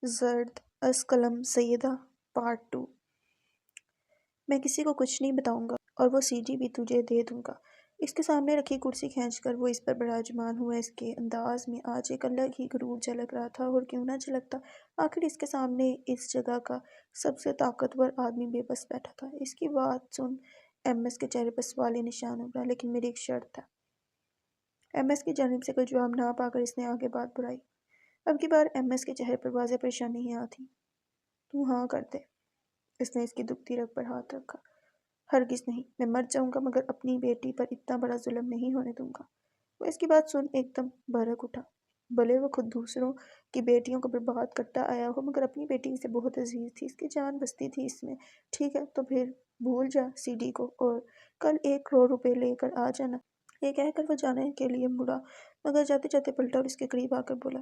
زرد از قلم سیدہ پارٹ 2۔ میں کسی کو کچھ نہیں بتاؤں گا اور وہ سی ڈی بھی تجھے دے دوں گا۔ اس کے سامنے رکھی کرسی کھینچ کر وہ اس پر براجمان ہوا۔ اس کے انداز میں آج ایک الگ ہی غرور جھلک رہا تھا، اور کیوں نہ جھلکتا، آخر اس کے سامنے اس جگہ کا سب سے طاقتور آدمی بے بس بیٹھا تھا۔ اس کی بات سن ایم ایس کے چہرے پر سوالیہ نشان ابھرا۔ لیکن میری ایک شرط ہے۔ ایم ایس کی جانب سے کوئی جواب نہ پا کر اس نے آگے بات بڑھائی۔ اب کی بار ایم ایس کے چہرے پر واضح پریشانیاں تھیں۔ تو ہاں کر دے۔ اس نے اس کی دکھتی رگ پر ہاتھ رکھا۔ ہرگز نہیں، میں مر جاؤں گا مگر اپنی بیٹی پر اتنا بڑا ظلم نہیں ہونے دوں گا۔ وہ اس کی بات سن ایک دم بھڑک اٹھا۔ بھلے وہ خود دوسروں کی بیٹیوں کو برباد کرتا آیا ہو، مگر اپنی بیٹی اسے بہت عزیز تھی، اس کی جان بستی تھی اس میں۔ ٹھیک ہے تو پھر بھول جا سی ڈی کو اور کل 1 کروڑ روپے لے کر آ جانا۔ یہ کہہ کر وہ جانے کے لیے مڑا، مگر جاتے جاتے پلٹا اور اس کے قریب آ کر بولا،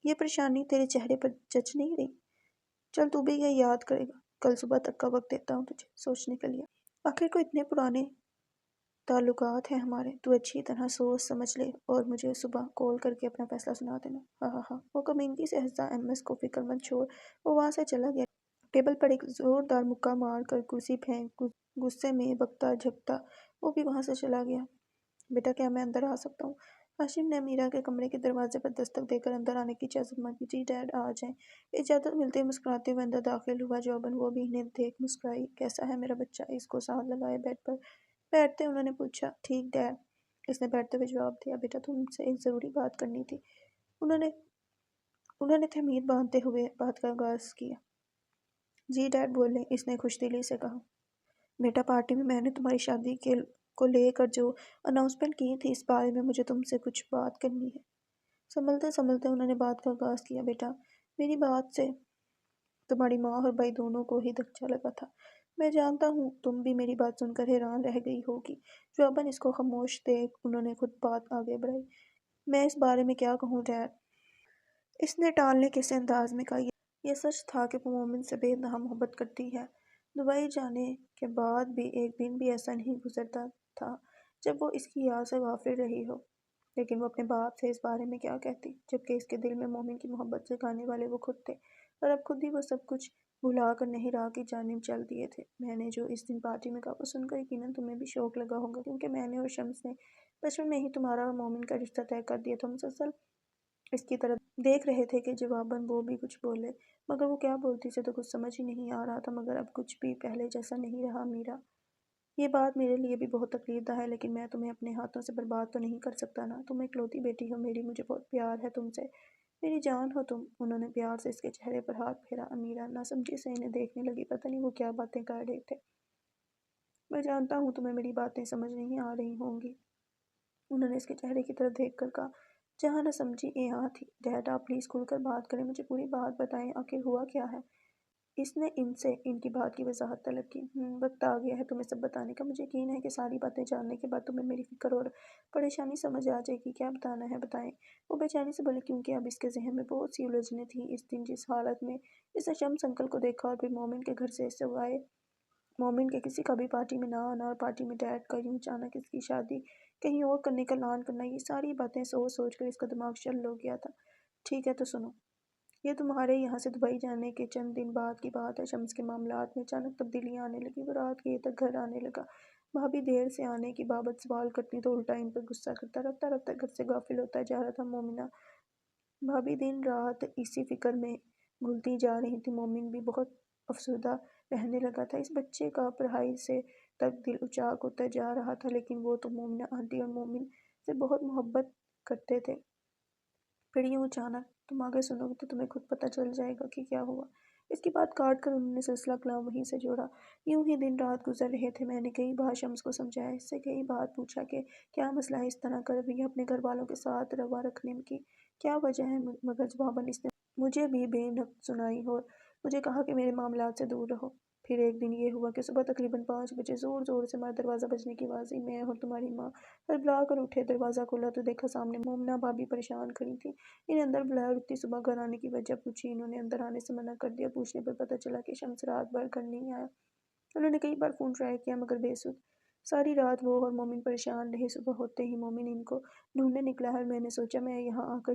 یہ پریشانی تیرے چہرے پر جچ نہیں رہی؟ چل تو بھی یہ یاد کرے گا۔ کل صبح تک کا وقت دیتا ہوں تجھے سوچنے کے لیے۔ آخر کو اتنے پرانے تعلقات ہیں ہمارے، تو اچھی طرح سوچ سمجھ لے اور مجھے صبح کال کر کے اپنا فیصلہ سنا دینا۔ ہاں ہاں ہاں۔ وہ کمینگی سے ہنسا ایم ایس کو فکر مند چھوڑ وہ وہاں سے چلا گیا۔ ٹیبل پر ایک زوردار مکہ مار کر کرسی پھینک غصے میں بکتا جھکتا وہ بھی وہاں سے چلا گیا۔ بیٹا کیا میں اندر آ سکتا ہوں؟ ہاشم نے امیرہ کے کمرے کے دروازے پر دستک دے کر اندر آنے کی اجازت مانگی۔ جی ڈیڈ آ جائیں۔ اجازت ملتے ہی مسکراتے ہوئے اندر داخل ہوا جوبن۔ وہ بھی انہیں دیکھ مسکرائی۔ کیسا ہے میرا بچہ؟ اس کو ساتھ لگائے بیڈ پر بیٹھتے انہوں نے پوچھا۔ ٹھیک ڈیڈ، اس نے بیٹھتے ہوئے جواب دیا۔ بیٹا تم سے ایک ضروری بات کرنی تھی۔ انہوں نے تہمید باندھتے ہوئے بات کا آغاز کیا۔ جی ڈیڈ بولیں، اس نے خوش دلی سے کہا۔ بیٹا پارٹی میں نے تمہاری شادی کو لے کر جو اناؤنسمنٹ کی تھی، اس بارے میں مجھے تم سے کچھ بات کرنی ہے۔ سنبھلتے سنبھلتے انہوں نے بات کا آغاز کیا۔ بیٹا میری بات سے تمہاری ماں اور بھائی دونوں کو ہی دھچکا لگا تھا۔ میں جانتا ہوں تم بھی میری بات سن کر حیران رہ گئی ہوگی۔ جواباً اس کو خاموش دیکھ انہوں نے خود بات آگے بڑھائی۔ میں اس بارے میں کیا کہوں ڈیڈ؟ اس نے ٹالنے کے سے انداز میں کہا۔ یہ سچ تھا کہ وہ مومن سے بے انتہا محبت کرتی ہے۔ دبئی جانے کے بعد بھی ایک دن بھی ایسا نہیں گزرتا تھا جب وہ اس کی یاد سے غافل رہی ہو۔ لیکن وہ اپنے باپ سے اس بارے میں کیا کہتی، جبکہ اس کے دل میں مومن کی محبت جگانے والے وہ خود تھے، اور اب خود ہی وہ سب کچھ بھلا کر نئی راہ کی جانب چل دیے تھے۔ میں نے جو اس دن پارٹی میں کہا وہ سن کر یقیناً تمہیں بھی شوق لگا ہوگا، کیونکہ میں نے اور شمس نے بچپن میں ہی تمہارا اور مومن کا رشتہ طے کر دیا تھا۔ مسلسل اس کی طرف دیکھ رہے تھے کہ جواباً وہ بھی کچھ بولے، مگر وہ کیا بولتی اسے تو کچھ سمجھ ہی نہیں آ رہا تھا۔ مگر اب کچھ بھی پہلے جیسا نہیں رہا میرا۔ یہ بات میرے لیے بھی بہت تکلیف دہ ہے، لیکن میں تمہیں اپنے ہاتھوں سے برباد تو نہیں کر سکتا نا۔ تم اکلوتی بیٹی ہو میری، مجھے بہت پیار ہے تم سے، میری جان ہو تم۔ انہوں نے پیار سے اس کے چہرے پر ہاتھ پھیرا۔ امیرہ ناسمجھی سے انہیں دیکھنے لگی، پتہ نہیں وہ کیا باتیں کر رہے تھے۔ میں جانتا ہوں تمہیں میری باتیں سمجھ نہیں آ رہی ہوں گی، انہوں نے اس کے چہرے کی طرف دیکھ کر کہا۔ جہاں نہ سمجھی یہاں تھی۔ ڈیڈ آپ پلیز کھل کر بات کریں، مجھے پوری بات بتائیں، آخر ہوا کیا ہے؟ اس نے ان سے ان کی بات کی وضاحت طلب کی۔ وقت آ گیا ہے تمہیں سب بتانے کا۔ مجھے یقین ہے کہ ساری باتیں جاننے کے بعد تمہیں میری فکر اور پریشانی سمجھ آ جائے گی۔ کیا بتانا ہے بتائیں، وہ بے چینی سے بولی، کیونکہ اب اس کے ذہن میں بہت سی الجھنیں تھیں۔ اس دن جس حالت میں اس نے شمس انکل کو دیکھا، اور پھر مومن کے گھر سے سوائے مومن کے کسی کا بھی پارٹی میں نہ آنا، اور پارٹی میں ڈیڈ کا یوں اچانک اس کی شادی کہیں اور کرنے کا اعلان کرنا، یہ ساری باتیں سوچ سوچ کر اس کا دماغ شل ہو گیا تھا۔ ٹھیک ہے تو سنو، یہ تمہارے یہاں سے دبئی جانے کے چند دن بعد کی بات ہے۔ شمس کے معاملات میں اچانک تبدیلیاں آنے لگیں۔ وہ رات گئے تک گھر آنے لگا۔ بھابھی دیر سے آنے کی بابت سوال کرتی تو الٹا ان پر غصہ کرتا۔ رفتہ رفتہ گھر سے غافل ہوتا جا رہا تھا۔ مومنہ بھابھی دن رات اسی فکر میں گھلتی جا رہی تھی۔ مومن بھی بہت افسردہ رہنے لگا تھا۔ اس بچے کا پڑھائی سے تک دل اچاق ہوتا جا رہا تھا، لیکن وہ تو مومنہ آنٹی اور مومن سے بہت محبت کرتے تھے۔ پھر یوں اچانک تم آگے سنو گے تو تمہیں خود پتہ چل جائے گا کہ کیا ہوا۔ اس کی بات کاٹ کر انہوں نے سلسلہ کلام وہیں سے جوڑا۔ یوں ہی دن رات گزر رہے تھے۔ میں نے کئی بار شمس کو سمجھایا، اس سے کئی بار پوچھا کہ کیا مسئلہ ہے، اس طرح کا رویہ اپنے گھر والوں کے ساتھ روا رکھنے کی کیا وجہ ہے، مگر جواباً اس نے مجھے بھی بے نقط سنائی اور مجھے کہا کہ میرے معاملات سے دور رہو۔ پھر ایک دن یہ ہوا کہ صبح تقریباً 5 بجے زور زور سے ہمارا دروازہ بجنے کی آواز آئی۔ میں اور تمہاری ماں ہڑبڑا کر اٹھے۔ دروازہ کھولا تو دیکھا سامنے مومنہ بھابھی پریشان کھڑی تھیں۔ انہیں اندر بلایا اور اتنی صبح گھر آنے کی وجہ پوچھی۔ انہوں نے اندر آنے سے منع کر دیا۔ پوچھنے پر پتہ چلا کہ شمس رات بھر گھر نہیں آیا۔ انہوں نے کئی بار فون ٹرائی کیا مگر بے سود۔ ساری رات وہ اور مومن پریشان رہے۔ صبح ہوتے ہی مومن ان کو ڈھونڈنے نکلا ہے، اور میں نے سوچا میں یہاں آ کر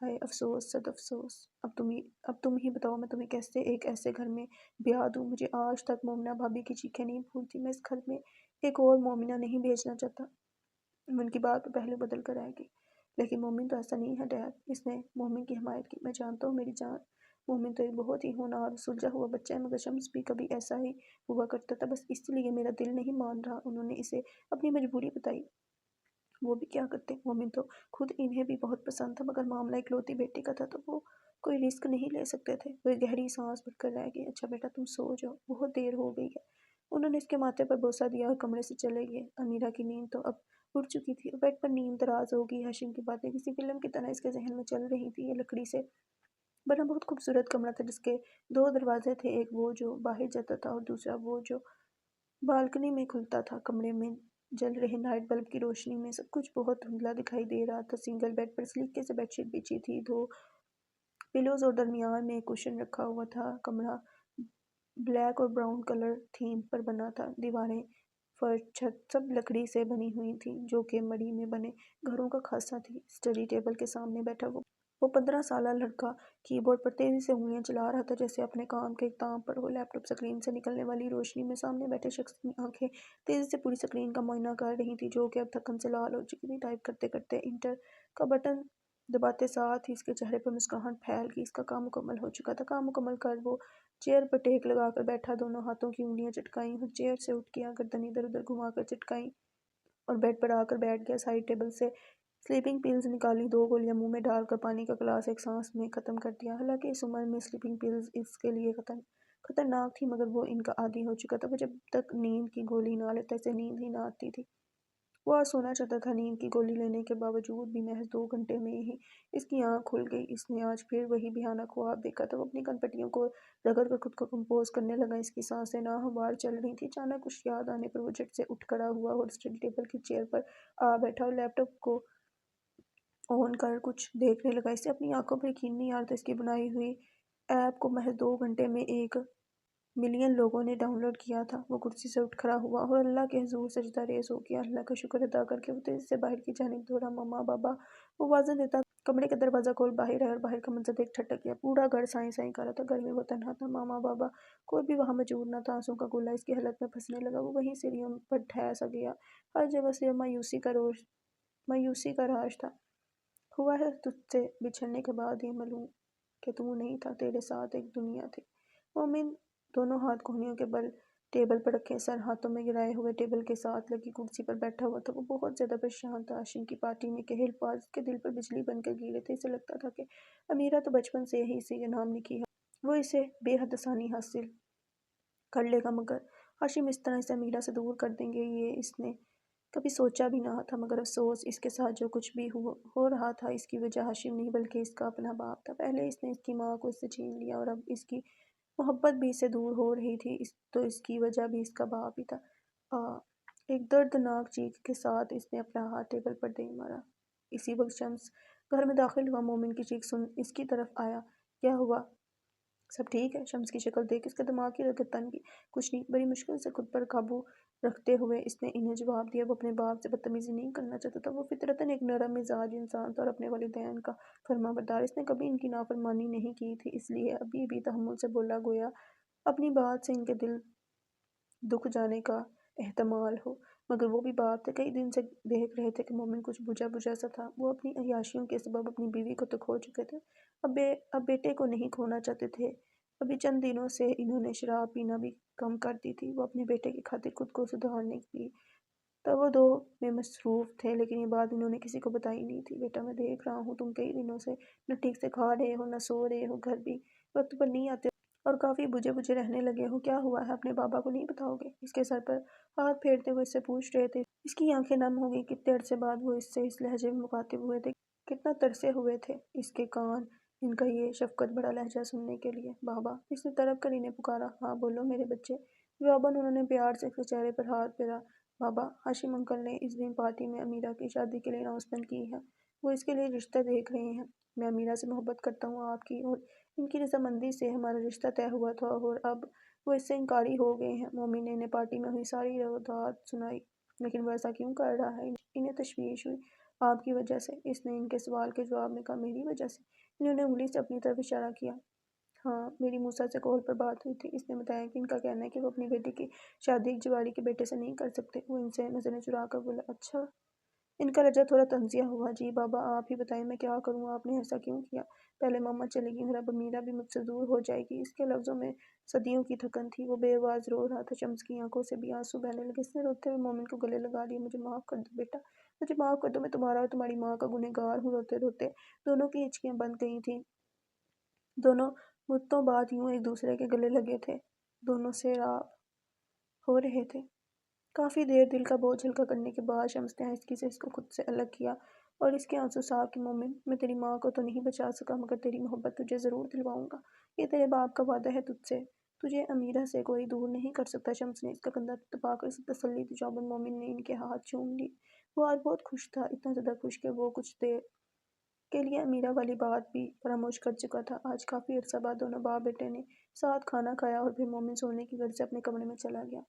ہائے افسوس، صد افسوس۔ اب تم ہی بتاؤ میں تمہیں کیسے ایک ایسے گھر میں بیاہ دوں۔ مجھے آج تک مومنہ بھابھی کی چیخیں نہیں بھولتی۔ میں اس گھر میں ایک اور مومنہ نہیں بھیجنا چاہتا۔ من کی بات پہلے بدل کر آئے گی۔ لیکن مومن تو ایسا نہیں ہے ڈیڈ، اس نے مومن کی حمایت کی۔ میں جانتا ہوں میری جان، مومن تو ایک بہت ہی ہونہار اور سلجھا ہوا بچہ ہے، مگر شمس بھی کبھی ایسا ہی ہوا کرتا تھا۔ بس اس لیے میرا دل نہیں مان رہا۔ انہوں نے اسے اپنی مجبوری بتائی۔ وہ بھی کیا کرتے، مومن تو خود انہیں بھی بہت پسند تھا، مگر معاملہ اکلوتی بیٹی کا تھا تو وہ کوئی رسک نہیں لے سکتے تھے۔ وہ ایک گہری سانس بھر کر رہ گئی۔ اچھا بیٹا تم سو جاؤ، بہت دیر ہو گئی ہے۔ انہوں نے اس کے ماتھے پر بوسہ دیا اور کمرے سے چلے گئے۔ امیرہ کی نیند تو اب اڑ چکی تھی اور بیڈ پر نیم دراز ہو گئی۔ ہاشم کی باتیں کسی فلم کی طرح اس کے ذہن میں چل رہی تھی۔ یہ لکڑی سے بنا بہت خوبصورت کمرہ تھا، جس کے دو دروازے تھے، ایک وہ جو باہر جاتا تھا اور دوسرا وہ جو بالکنی میں کھلتا تھا۔ کمرے میں جل رہے نائٹ بلب کی روشنی میں سب کچھ بہت دھندلا دکھائی دے رہا تھا۔ سنگل بیڈ پر سلیقے سے بیڈ شیٹ بچھی تھی، دو پلوز اور درمیان میں ایک کشن رکھا ہوا تھا۔ کمرہ بلیک اور براؤن کلر تھیم پر بنا تھا۔ دیواریں، فرش، چھت سب لکڑی سے بنی ہوئی تھیں، جو کہ مڑی میں بنے گھروں کا خاصہ تھی۔ اسٹڈی ٹیبل کے سامنے بیٹھا وہ 15 سالہ لڑکا کی بورڈ پر تیزی سے انگلیاں چلا رہا تھا، جیسے اپنے کام کے اختتام پر ہو۔ لیپ ٹاپ سکرین سے نکلنے والی روشنی میں سامنے بیٹھے شخص کی آنکھیں تیزی سے پوری سکرین کا معائنہ کر رہی تھیں، جو کہ اب تھکن سے لال ہو چکی تھی۔ ٹائپ کرتے کرتے انٹر کا بٹن دباتے ساتھ ہی اس کے چہرے پر مسکراہٹ پھیل گئی۔ اس کا کام مکمل ہو چکا تھا۔ کام مکمل کر وہ چیئر پر ٹیک لگا کر بیٹھا، دونوں ہاتھوں کی انگلیاں چٹکائیں اور چیئر سے اٹھ گیا، گردن ادھر ادھر گھما کر چٹکائی اور بیڈ پر آ کر بیٹھ گیا۔ سائڈ ٹیبل سے سلیپنگ پلز نکالی، 2 گولیاں منہ میں ڈال کر پانی کا گلاس ایک سانس میں ختم کر دیا۔ حالانکہ اس عمر میں سلیپنگ پلز اس کے لیے خطرناک تھی، مگر وہ ان کا عادی ہو چکا تھا۔ وہ جب تک نیند کی گولی نہ لیتا اسے نیند ہی نہ آتی تھی۔ وہ آج سونا چاہتا تھا۔ نیند کی گولی لینے کے باوجود بھی محض 2 گھنٹے میں ہی اس کی آنکھ کھل گئی۔ اس نے آج پھر وہی بھیانک خواب دیکھا تھا۔ وہ اپنی کن پٹیوں کو رگڑ کر خود کو کمپوز کرنے لگا۔ اس کی سانسیں ناہموار چل رہی تھیں۔ اچانک کچھ یاد آنے پر وہ جھٹ سے اٹھ کھڑا ہوا اور اسٹڈی ٹیبل کی چیئر پر آ بیٹھا اور لیپ ٹاپ کو آن کر کچھ دیکھنے لگا۔ اسے اپنی آنکھوں پر یقین نہیں آ رہا تھا۔ اس کی بنائی ہوئی ایپ کو محض 2 گھنٹے میں 1 ملین لوگوں نے ڈاؤن لوڈ کیا تھا۔ وہ کرسی سے اٹھ کھڑا ہوا اور اللہ کے حضور سجدہ ریز ہو گیا۔ اللہ کا شکر ادا کر کے وہ تیزی سے باہر کی جانب دوڑا۔ مما، بابا، وہ آوازیں دیتا کمرے کا دروازہ کھول باہر آیا اور باہر کا منظر دیکھ ٹھٹک گیا۔ پورا گھر سائیں سائیں کر رہا تھا۔ گھر میں وہ تنہا تھا۔ ماما، بابا، کوئی بھی وہاں موجود نہ تھا۔ آنسوؤں کا گولہ اس کی حلق میں پھنسنے لگا۔ وہ وہیں سیڑھیوں پر ٹھہر سا گیا۔ ہر جگہ صرف مایوسی کا راج تھا۔ ہوا ہے تجھ سے بچھڑنے کے بعد یہ معلوم کہ تو نہیں تھا، تیرے ساتھ ایک دنیا تھی۔ مومن دونوں ہاتھ کہنیوں کے بل ٹیبل پر رکھے، سر ہاتھوں میں گرائے ہوئے ٹیبل کے ساتھ لگی کرسی پر بیٹھا ہوا تھا۔ وہ بہت زیادہ پریشان تھا۔ ہاشم کی پارٹی میں کہے الفاظ اس کے دل پر بجلی بن کر گرے تھے۔ اسے لگتا تھا کہ امیرہ تو بچپن سے ہی اسے یہ نام لکھی ہے، وہ اسے بے حد آسانی حاصل کر لے گا، مگر ہاشم اس طرح اسے امیرہ سے دور کر دیں گے یہ اس نے کبھی سوچا بھی نہ تھا۔ مگر افسوس، اس کے ساتھ جو کچھ بھی ہو رہا تھا اس کی وجہ ہاشم نہیں بلکہ اس کا اپنا باپ تھا۔ پہلے اس نے اس کی ماں کو اس سے چھین لیا اور اب اس کی محبت بھی اس سے دور ہو رہی تھی، تو اس کی وجہ بھی اس کا باپ ہی تھا۔ ایک دردناک چیخ کے ساتھ اس نے اپنا ہاتھ ٹیبل پر دے مارا۔ اسی وقت شمس گھر میں داخل ہوا۔ مومن کی چیخ سن اس کی طرف آیا۔ کیا ہوا؟ سب ٹھیک ہے؟ شمس کی شکل دیکھ اس کے دماغ کی رگیں تن گئی۔ کچھ نہیں، بڑی مشکل سے خود پر قابو رکھتے ہوئے اس نے انہیں جواب دیا۔ وہ اپنے باپ سے بدتمیزی نہیں کرنا چاہتا تھا۔ وہ فطرتاً ایک نرم مزاج انسان تھا اور اپنے والدین کا فرمانبردار۔ اس نے کبھی ان کی نافرمانی نہیں کی تھی، اس لیے ابھی بھی تحمل سے بولا، گویا اپنی بات سے ان کے دل دکھ جانے کا احتمال ہو۔ مگر وہ بھی باپ تھے۔ کئی دن سے دیکھ رہے تھے کہ مومن کچھ بجھا بجھا سا تھا۔ وہ اپنی عیاشیوں کے سبب اپنی بیوی کو تو کھو چکے تھے، اب بیٹے کو نہیں کھونا چاہتے تھے۔ ابھی چند دنوں سے انہوں نے شراب پینا بھی کم کر دی تھی۔ وہ اپنے بیٹے کی خاطر خود کو سدھارنے کی تودو میں مصروف تھے، لیکن یہ بات انہوں نے کسی کو بتائی نہیں تھی۔ بیٹا، میں دیکھ رہا ہوں تم کئی دنوں سے نہ ٹھیک سے کھا رہے ہو، نہ سو رہے ہو، گھر بھی وقت پر نہیں آتے اور کافی بجھے بجھے رہنے لگے ہو۔ کیا ہوا ہے؟ اپنے بابا کو نہیں بتاؤ گے؟ اس کے سر پر ہاتھ پھیرتے ہوئے اس سے پوچھ رہے تھے۔ اس کی آنکھیں نم ہو گئیں۔ کتنے عرصے بعد وہ اس سے اس لہجے میں مخاطب ہوئے تھے، کتنا ترسے ہوئے تھے اس کے کان ان کا یہ شفقت بھرا لہجہ سننے کے لیے۔ بابا، اس نے تڑپ کر انہیں پکارا۔ ہاں بولو میرے بچے۔ جواباً انہوں نے پیار سے اس کے چہرے پر ہاتھ پھیرا۔ بابا، ہاشم انکل نے اس دن پارٹی میں امیرہ کی شادی کے لیے اناؤنسمنٹ کی ہے۔ وہ اس کے لیے رشتہ دیکھ رہے ہیں۔ میں امیرہ سے محبت کرتا ہوں۔ آپ کی اور ان کی رضامندی سے ہمارا رشتہ طے ہوا تھا اور اب وہ اس سے انکاری ہو گئے ہیں۔ مومن نے انہیں پارٹی میں ہوئی ساری روایت سنائی۔ لیکن وہ ایسا کیوں کر رہا ہے؟ انہیں تشویش ہوئی۔ آپ کی وجہ سے۔ اس نے ان کے سوال کے جواب میں کہا، میری وجہ سے؟ انہوں نے انگلی سے اپنی طرف اشارہ کیا۔ ہاں، میری موسیٰ سے کال پر بات ہوئی تھی۔ اس نے بتایا کہ ان کا کہنا ہے کہ وہ اپنی بیٹی کی شادی ایک جواری کے بیٹے سے نہیں کر سکتے۔ وہ ان سے نظریں چرا کر بولا، اچھا؟ ان کا لہجہ تھوڑا طنزیہ ہوا۔ جی بابا، آپ ہی بتائیں میں کیا کروں، آپ نے ایسا کیوں کیا؟ پہلے ماما چلے گی اور اب امیرہ بھی مجھ سے دور ہو جائے گی۔ اس کے لفظوں میں صدیوں کی تھکن تھی۔ وہ بے آواز رو رہا تھا، شمس کی آنکھوں سے بھی آنسو بہنے لگے۔ اس نے روتے ہوئے مومن کو گلے لگا لیا۔ مجھے معاف کر دو بیٹا، مجھے معاف کر دو، میں تمہارا اور تمہاری ماں کا گنہگار ہوں۔ روتے روتے دونوں کی ہچکیاں بند گئی تھیں۔ دونوں مدتوں بعد یوں ایک دوسرے کے گلے لگے تھے۔ دونوں سیراب ہو رہے تھے۔ کافی دیر دل کا بوجھ ہلکا کرنے کے بعد شمس نے آہستگی سے اس کو خود سے الگ کیا اور اس کے آنسو صاف کہ مومن، میں تیری ماں کو تو نہیں بچا سکا مگر تیری محبت تجھے ضرور دلواؤں گا۔ یہ تیرے باپ کا وعدہ ہے تجھ سے، تجھے امیرہ سے کوئی دور نہیں کر سکتا۔ شمس نے اس کا کندھا دبا کر اسے تسلی دی۔ شوبن مومن نے ان کے ہاتھ چوم لی۔ وہ آج بہت خوش تھا، اتنا زیادہ خوش کہ وہ کچھ دیر کے لیے امیرہ والی بات بھی فراموش کر چکا تھا۔ آج کافی عرصہ بعد دونوں باپ بیٹے نے ساتھ کھانا کھایا اور پھر مومن سونے کی غرض سے اپنے کمرے میں چلا گیا،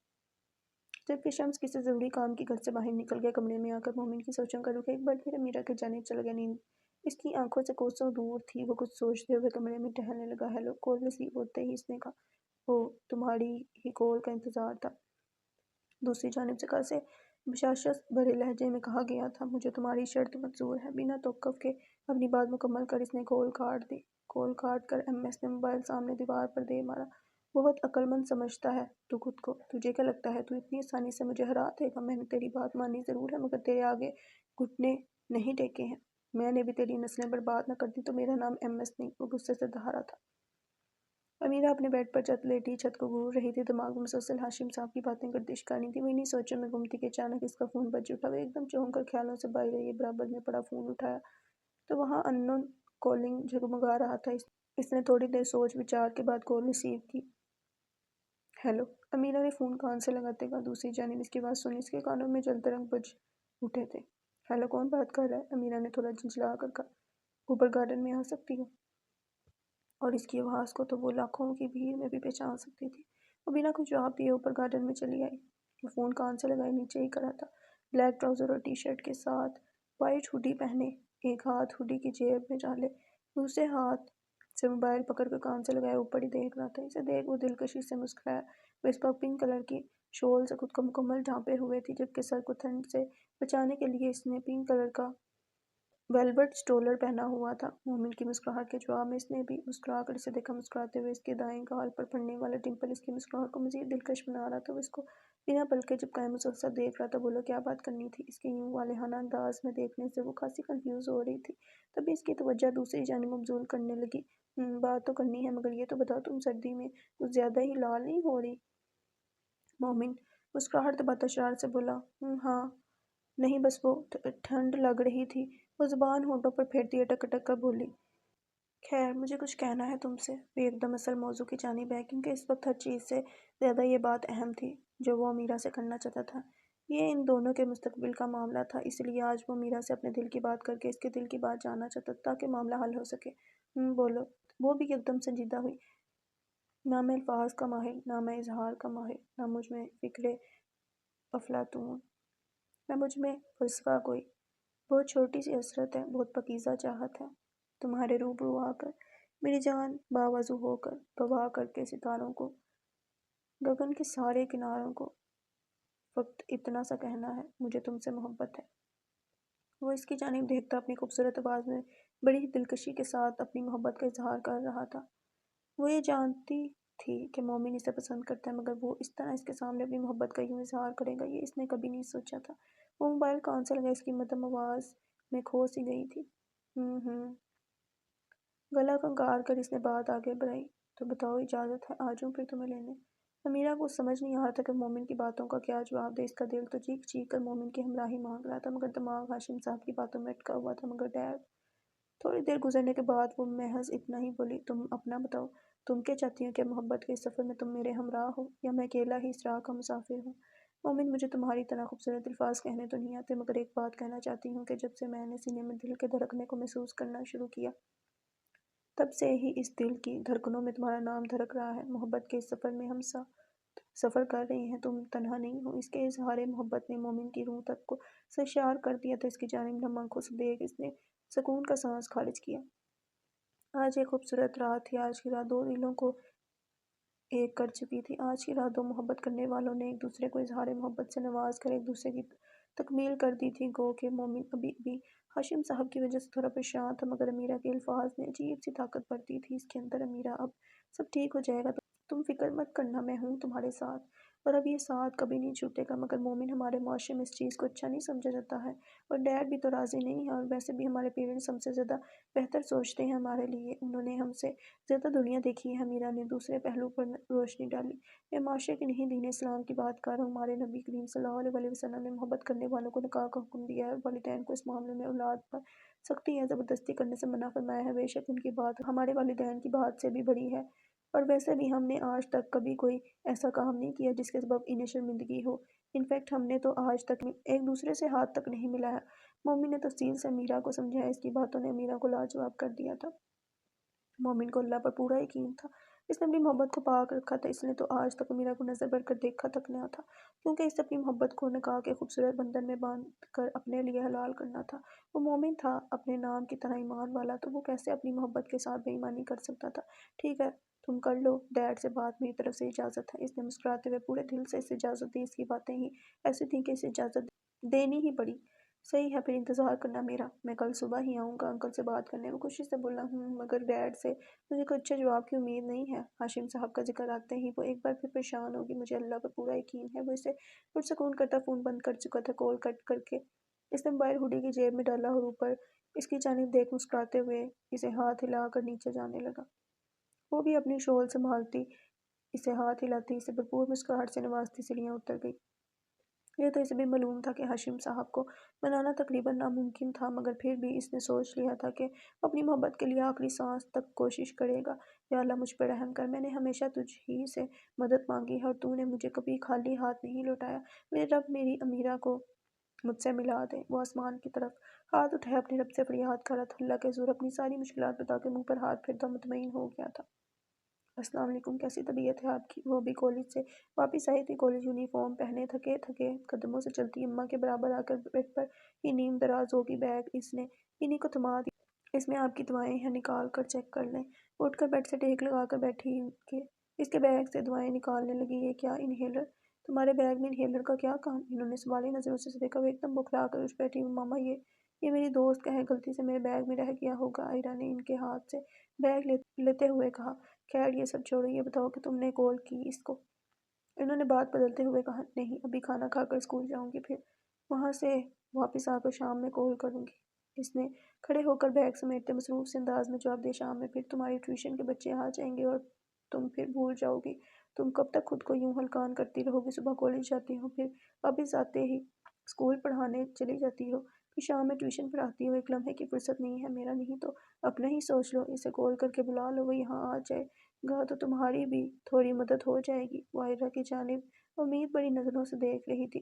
جبکہ شمس کسی ضروری کام کی غرض سے باہر نکل گیا۔ کمرے میں آ کر مومن کی سوچوں کا رخ ایک بار پھر امیرہ کی جانب چلا گیا۔ نیند اس کی آنکھوں سے کوسوں دور تھی۔ وہ کچھ سوچتے ہوئے کمرے میں ٹہلنے لگا۔ ہیلو، کال ریسیو ہوتے ہی اس نے کہا، اوہ، تمہاری ہی کال کا انتظار تھا۔ دوسری جانب سے سے بشاشت بھرے لہجے میں کہا گیا تھا، مجھے تمہاری شرط منظور ہے۔ بنا توقف کے اپنی بات مکمل کر اس نے کال کاٹ دی۔ کال کاٹ کر ایم ایس نے موبائل سامنے دیوار پر دے مارا۔ بہت عقل مند سمجھتا ہے تو خود کو، تجھے کیا لگتا ہے تو اتنی آسانی سے مجھے ہرا دے گا؟ میں نے تیری بات مانی ضرور ہے مگر تیرے آگے گھٹنے نہیں ٹیکے ہیں۔ میں نے بھی تیری نسلیں برباد نہ کر دی تو میرا نام ایم ایس نہیں۔ وہ غصے سے دہارا تھا۔ امیرہ اپنے بیڈ پر چت لیٹی چھت کو گھور رہی تھی۔ دماغ میں مسلسل ہاشم صاحب کی باتیں گردش کر رہی تھیں۔ وہ انہی سوچوں میں گم تھی کہ اچانک اس کا فون بج اٹھا۔ وہ ایک دم چونک کر خیالوں سے باہر آئی۔ برابر میں پڑا فون اٹھایا تو وہاں ان نون کالنگ جگمگا رہا تھا۔ اس نے تھوڑی دیر سوچ وچار کے بعد کال ریسیو کی۔ ہیلو، امیرہ نے فون کان سے لگاتے کہا۔ دوسری جانب اس کی آواز سنی اس کے کانوں میں جلتے رنگ بج اٹھے تھے۔ ہیلو، کون بات کر رہا ہے؟ امیرہ نے تھوڑا جھنجھلا کر کہا۔ اوپر گارڈن میں آ سکتی ہو؟ اور اس کی آواز کو تو وہ لاکھوں کی بھیڑ میں بھی پہچان سکتی تھی۔ وہ بنا کچھ جواب دیے اوپر گارڈن میں چلی آئی۔ وہ فون کان سے لگائے نیچے ہی کھڑا تھا، بلیک ٹراؤزر اور ٹی شرٹ کے ساتھ وائٹ ہوڈی پہنے، ایک ہاتھ ہوڈی کی جیب میں ڈالے، دوسرے ہاتھ سے موبائل پکڑ کر کان سے لگائے اوپر ہی دیکھ رہا تھا۔ اسے دیکھ وہ دلکشی سے مسکرایا۔ وہ اس پر پنک کلر کی شال سے خود کو مکمل ڈھانپے ہوئے تھی، جبکہ سر کو ٹھنڈ سے بچانے کے لیے اس نے پنک کلر کا ویلویٹ سٹولر پہنا ہوا تھا۔ مومن کی مسکراہٹ کے جواب میں اس نے بھی مسکرا کر اسے دیکھا۔ مسکراتے ہوئے اس کے دائیں گال پر پڑنے والا ڈمپل اس کی مسکراہٹ کو مزید دلکش بنا رہا تھا۔ وہ اس کو بنا پلکے جھپکائے مسلسل دیکھ رہا تھا۔ بولو، کیا بات کرنی تھی؟ اس کے یوں والہانہ انداز میں دیکھنے سے وہ خاصی کنفیوز ہو رہی تھی۔ تبھی اس کی توجہ دوسری جانب مبذول کرنے لگی۔ بات تو کرنی ہے مگر یہ تو بتاؤ، تم سردی میں کچھ زیادہ ہی لال نہیں ہو رہی؟ مومن مسکراہٹ دباتا شرارت سے بولا، ہاں نہیں، بس وہ ٹھنڈ لگ رہی تھی۔ وہ زبان ہونٹوں پر پھیرتی اٹک اٹک کر بولی، خیر، مجھے کچھ کہنا ہے تم سے۔ وہ ایک دم اصل موضوع کی جانب ہے، کیونکہ اس وقت ہر چیز سے زیادہ یہ بات اہم تھی جو وہ امیرہ سے کرنا چاہتا تھا۔ یہ ان دونوں کے مستقبل کا معاملہ تھا، اس لیے آج وہ امیرہ سے اپنے دل کی بات کر کے اس کے دل کی بات جاننا چاہتا تھا تاکہ معاملہ حل ہو سکے۔ بولو۔ وہ بھی ایک دم سنجیدہ ہوئی۔ نہ میں الفاظ کا ماہر، نہ میں اظہار کا ماہر، نہ مجھ میں فکر افلاطون، نہ مجھ میں فلسفہ کوئی۔ بہت چھوٹی سی حسرت ہے، بہت پاکیزہ چاہت ہے، تمہارے روبرو آ کر میری جان باوضو ہو کر گواہ کر کے ستاروں کو، گگن کے سارے کناروں کو فقط اتنا سا کہنا ہے، مجھے تم سے محبت ہے۔ وہ اس کی جانب دیکھتا اپنی خوبصورت آواز میں بڑی ہی دلکشی کے ساتھ اپنی محبت کا اظہار کر رہا تھا۔ وہ یہ جانتی تھی کہ مومن اسے پسند کرتا ہے مگر وہ اس طرح اس کے سامنے اپنی محبت کا یوں اظہار کرے گا یہ اس نے کبھی نہیں سوچا تھا۔ وہ موبائل کان سے لگا اس کی مدھم آواز میں کھو سی گئی تھی۔ گلا کنکار کر اس نے بات آگے بڑھائی، تو بتاؤ، اجازت ہے آجاؤں پھر تمہیں لینے؟ امیرہ کو سمجھ نہیں آ رہا تھا کہ مومن کی باتوں کا کیا جواب دے۔ اس کا دل تو چیخ چیخ کر مومن کی ہمراہی مانگ رہا تھا مگر دماغ ہاشم صاحب کی باتوں میں اٹکا ہوا تھا۔ مگر ڈیڈ۔ تھوڑی دیر گزرنے کے بعد وہ محض اتنا ہی بولی، تم اپنا بتاؤ، تم کیا چاہتی ہو کہ محبت کے اس سفر میں تم میرے ہمراہ ہو یا میں اکیلا ہی اس راہ کا مسافر ہوں؟ مومن، مجھے تمہاری طرح خوبصورت الفاظ کہنے تو نہیں آتے مگر ایک بات کہنا چاہتی ہوں کہ جب سے میں نے سینے میں دل کے دھڑکنے کو محسوس کرنا شروع کیا تب سے ہی اس دل کی دھڑکنوں میں تمہارا نام دھڑک رہا ہے۔ محبت کے اس سفر میں ہم ساتھ سفر کر رہی ہیں، تم تنہا نہیں ہو۔ اس کے اظہار محبت نے مومن کی روح تک کو سرشار کر دیا تھا۔ اس کی جانب نم آنکھوں سے دیکھ اس نے سکون کا سانس خارج کیا۔ آج ایک خوبصورت رات تھی۔ آج کی رات دو دلوں کو ایک کر چکی تھی۔ آج کی رات دو محبت کرنے والوں نے ایک دوسرے کو اظہار محبت سے نواز کر ایک دوسرے کی تکمیل کر دی تھی۔ گو کہ مومن ابھی بھی ہاشم صاحب کی وجہ سے تھوڑا پریشان تھا، مگر امیرہ کے الفاظ میں عجیب سی طاقت بھرتی تھی اس کے اندر۔ امیرہ، اب سب ٹھیک ہو جائے گا، تم فکر مت کرنا، میں ہوں تمہارے ساتھ، اور اب یہ ساتھ کبھی نہیں چھوٹے گا۔ مگر مومن، ہمارے معاشرے میں اس چیز کو اچھا نہیں سمجھا جاتا ہے، اور ڈیڈ بھی تو راضی نہیں ہے، اور ویسے بھی ہمارے پیرنٹس ہم سے زیادہ بہتر سوچتے ہیں ہمارے لیے، انہوں نے ہم سے زیادہ دنیا دیکھی ہے۔ امیرہ نے دوسرے پہلو پر روشنی ڈالی۔ میں معاشرے کی نہیں، دین اسلام کی بات کر رہا ہوں۔ ہمارے نبی کریم صلی اللہ علیہ وسلم نے محبت کرنے والوں کو نکاح کا حکم دیا ہے، اور والدین کو اس معاملے میں اولاد پر سختی یا زبردستی کرنے سے منع فرمایا ہے۔ بے شک ان کی بات ہمارے والدین کی بات سے بھی بڑی ہے، اور ویسے بھی ہم نے آج تک کبھی کوئی ایسا کام نہیں کیا جس کے سبب انہیں شرمندگی ہو۔ انفیکٹ ہم نے تو آج تک ایک دوسرے سے ہاتھ تک نہیں ملایا۔ مومن نے تفصیل سے امیرہ کو سمجھایا۔ اس کی باتوں نے امیرہ کو لاجواب کر دیا تھا۔ مومن کو اللہ پر پورا یقین تھا، اس نے اپنی محبت کو پاک رکھا تھا، اس نے تو آج تک امیرہ کو نظر بھر کر دیکھا تک نہ تھا، کیونکہ اس نے اپنی محبت کو نکاح کے خوبصورت بندھن میں باندھ کر اپنے لیے حلال کرنا تھا۔ وہ مومن تھا، اپنے نام کی طرح ایمان والا، تو وہ کیسے اپنی محبت کے ساتھ بے ایمانی کر سکتا تھا؟ ٹھیک ہے، تم کر لو ڈیڈ سے بات، میری طرف سے اجازت ہے۔ اس نے مسکراتے ہوئے پورے دل سے اسے اجازت دی۔ اس کی باتیں ہی ایسی تھیں کہ اسے اجازت دینی ہی پڑی۔ صحیح ہے، پھر انتظار کرنا میرا، میں کل صبح ہی آؤں گا انکل سے بات کرنے۔ وہ خوشی سے بولا، مگر ڈیڈ سے مجھے کوئی اچھے جواب کی امید نہیں ہے۔ ہاشم صاحب کا ذکر آتے ہی وہ ایک بار پھر پریشان ہوگی۔ مجھے اللہ پر پورا یقین ہے۔ وہ اسے پرسکون کرتا فون بند کر چکا تھا۔ کال کٹ کر کے اس نے موبائل ہوڈی کی جیب میں ڈالا اور اوپر اس کی جانب دیکھ مسکراتے ہوئے اسے ہاتھ ہلا کر نیچے جانے لگا۔ وہ بھی اپنی شال سنبھالتی اسے ہاتھ ہلاتی، اسے بھرپور مسکراہٹ سے نوازتی سیڑھیاں اتر گئی۔ یہ تو اسے بھی معلوم تھا کہ ہاشم صاحب کو منانا تقریباً ناممکن تھا، مگر پھر بھی اس نے سوچ لیا تھا کہ اپنی محبت کے لیے آخری سانس تک کوشش کرے گا۔ یا اللہ مجھ پر رحم کر، میں نے ہمیشہ تجھ ہی سے مدد مانگی ہے، اور تو نے مجھے کبھی خالی ہاتھ نہیں لوٹایا۔ میرے رب میری امیرہ کو مجھ سے ملا دے۔ وہ آسمان کی طرف ہاتھ اٹھائے اپنے رب سے فریاد کر رہا تھا۔ اللہ کے حضور اپنی ساری مشکلات بتا کے منہ پر ہاتھ پھرتا مطمئن ہو گیا تھا۔ السلام علیکم، کیسی طبیعت ہے آپ کی؟ وہ ابھی کالج سے واپس آئی تھی، کالج یونیفارم پہنے تھکے تھکے قدموں سے چلتی اماں کے برابر آ کر بیڈ پر ہی نیم دراز ہوگی۔ بیگ اس نے انہی کو تھما دیا۔ اس میں آپ کی دوائیں ہیں، نکال کر چیک کر لیں۔ اٹھ کر بیڈ سے ٹیک لگا کر بیٹھی کہ اس کے بیگ سے دوائیں نکالنے لگی۔ یہ کیا انہیلر؟ تمہارے بیگ میں انہیلر کا کیا کام؟ انہوں نے سوالی نظروں سے دیکھا۔ وہ ایک دم بکھلا کر اٹھ بیٹھی۔ ماما یہ میری دوست کا ہے، غلطی سے میرے بیگ میں رہ گیا ہوگا، آئرہ نے ان کے ہاتھ سے بیگ لیتے ہوئے کہا۔ خیر یہ سب چھوڑو، یہ بتاؤ کہ تم نے کال کی اس کو؟ انہوں نے بات بدلتے ہوئے کہا، نہیں، ابھی کھانا کھا کر اسکول جاؤں گی، پھر وہاں سے واپس آ کر شام میں کال کروں گی۔ اس نے کھڑے ہو کر بیگ سمیٹتے مصروف سے انداز میں جواب دیا، شام میں پھر تمہاری ٹیوشن کے بچے آ جائیں گے اور تم پھر بھول جاؤ گی۔ تم کب تک خود کو یوں ہلکان کرتی رہو گی؟ صبح کالج جاتی ہو، پھر واپس آتے ہی اسکول پڑھانے چلی جاتی ہو، پھر شام میں ٹیوشن پڑھاتی ہو۔ ایک لمحے کی فرصت نہیں ہے؟ میرا نہیں تو اپنا ہی سوچ لو، اسے کال کر کے بلا لو، وہ یہاں آ جائے گا تو تمہاری بھی تھوڑی مدد ہو جائے گی۔ وہ آئرہ کی جانب امید بڑی نظروں سے دیکھ رہی تھی۔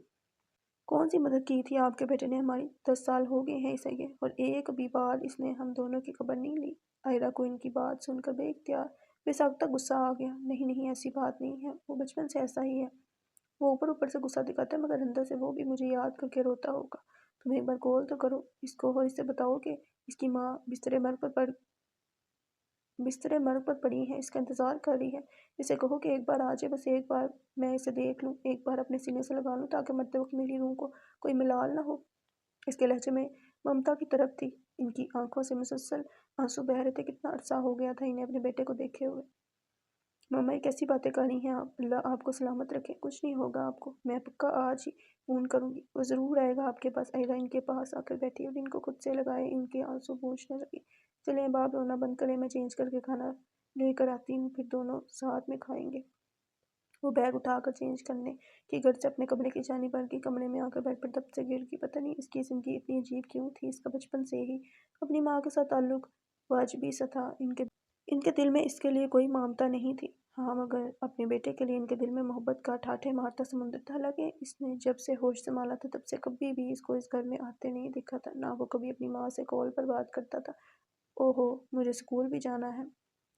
کون سی مدد کی تھی آپ کے بیٹے نے ہماری؟ 10 سال ہو گئے ہیں اسے گئے، اور ایک بھی بار اس نے ہم دونوں کی خبر نہیں لی۔ آئرہ کو ان کی بات سن کر بے اختیار بے ساختہ غصہ آ گیا۔ نہیں نہیں، ایسی بات نہیں ہے، وہ بچپن سے ایسا ہی ہے۔ وہ اوپر اوپر سے غصہ دکھاتا ہے، مگر اندر سے وہ بھی مجھے یاد کر کے روتا ہوگا۔ تم ایک بار کال تو کرو اس کو، اور اسے بتاؤ کہ اس کی ماں بستر مرگ پر پڑی ہے، اس کا انتظار کر رہی ہے۔ اسے کہو کہ ایک بار آ جائے، بس ایک بار میں اسے دیکھ لوں، ایک بار اپنے سینے سے لگا لوں، تاکہ مرتے وقت میری روح کو کوئی ملال نہ ہو۔ اس کے لہجے میں ممتا کی طرف تھی، ان کی آنکھوں سے مسلسل آنسو بہہ رہے تھے۔ کتنا عرصہ ہو گیا تھا انہیں اپنے بیٹے کو دیکھے ہوئے۔ ماما یہ کیسی باتیں کر رہی ہیں آپ؟ اللہ آپ کو سلامت رکھے۔ کچھ نہیں ہوگا آپ کو، میں پکا آج ہی فون کروں گی، وہ ضرور آئے گا آپ کے پاس۔ آئرہ ان کے پاس آ کر بیٹھی اور ان کو خود سے لگائے ان کے آنسو پوچھنے لگی، چلیں اب آپ رونا بند کریں، میں چینج کر کے کھانا لے کر آتی ہوں، پھر دونوں ساتھ میں کھائیں گے۔ وہ بیگ اٹھا کر چینج کرنے کی غرض سے اپنے کمرے کی جانب بڑھ گئی۔ کمرے میں آ کر بیڈ پر دب سے گر گئی۔ پتہ نہیں اس کی زندگی اتنی عجیب کیوں تھی؟ اس کا بچپن سے ہی اپنی ماں کے ساتھ تعلق واجبی سا تھا، ان کے دل میں اس کے لیے کوئی ممتا نہیں تھی۔ ہاں، مگر اپنے بیٹے کے لیے ان کے دل میں محبت کا ٹھاٹھے مارتا سمندر تھا۔ حالانکہ اس نے جب سے ہوش سنبھالا تھا تب سے کبھی بھی اس کو اس گھر میں آتے نہیں دیکھا تھا، نہ وہ کبھی اپنی ماں سے کال پر بات کرتا تھا۔ اوہو، مجھے اسکول بھی جانا ہے۔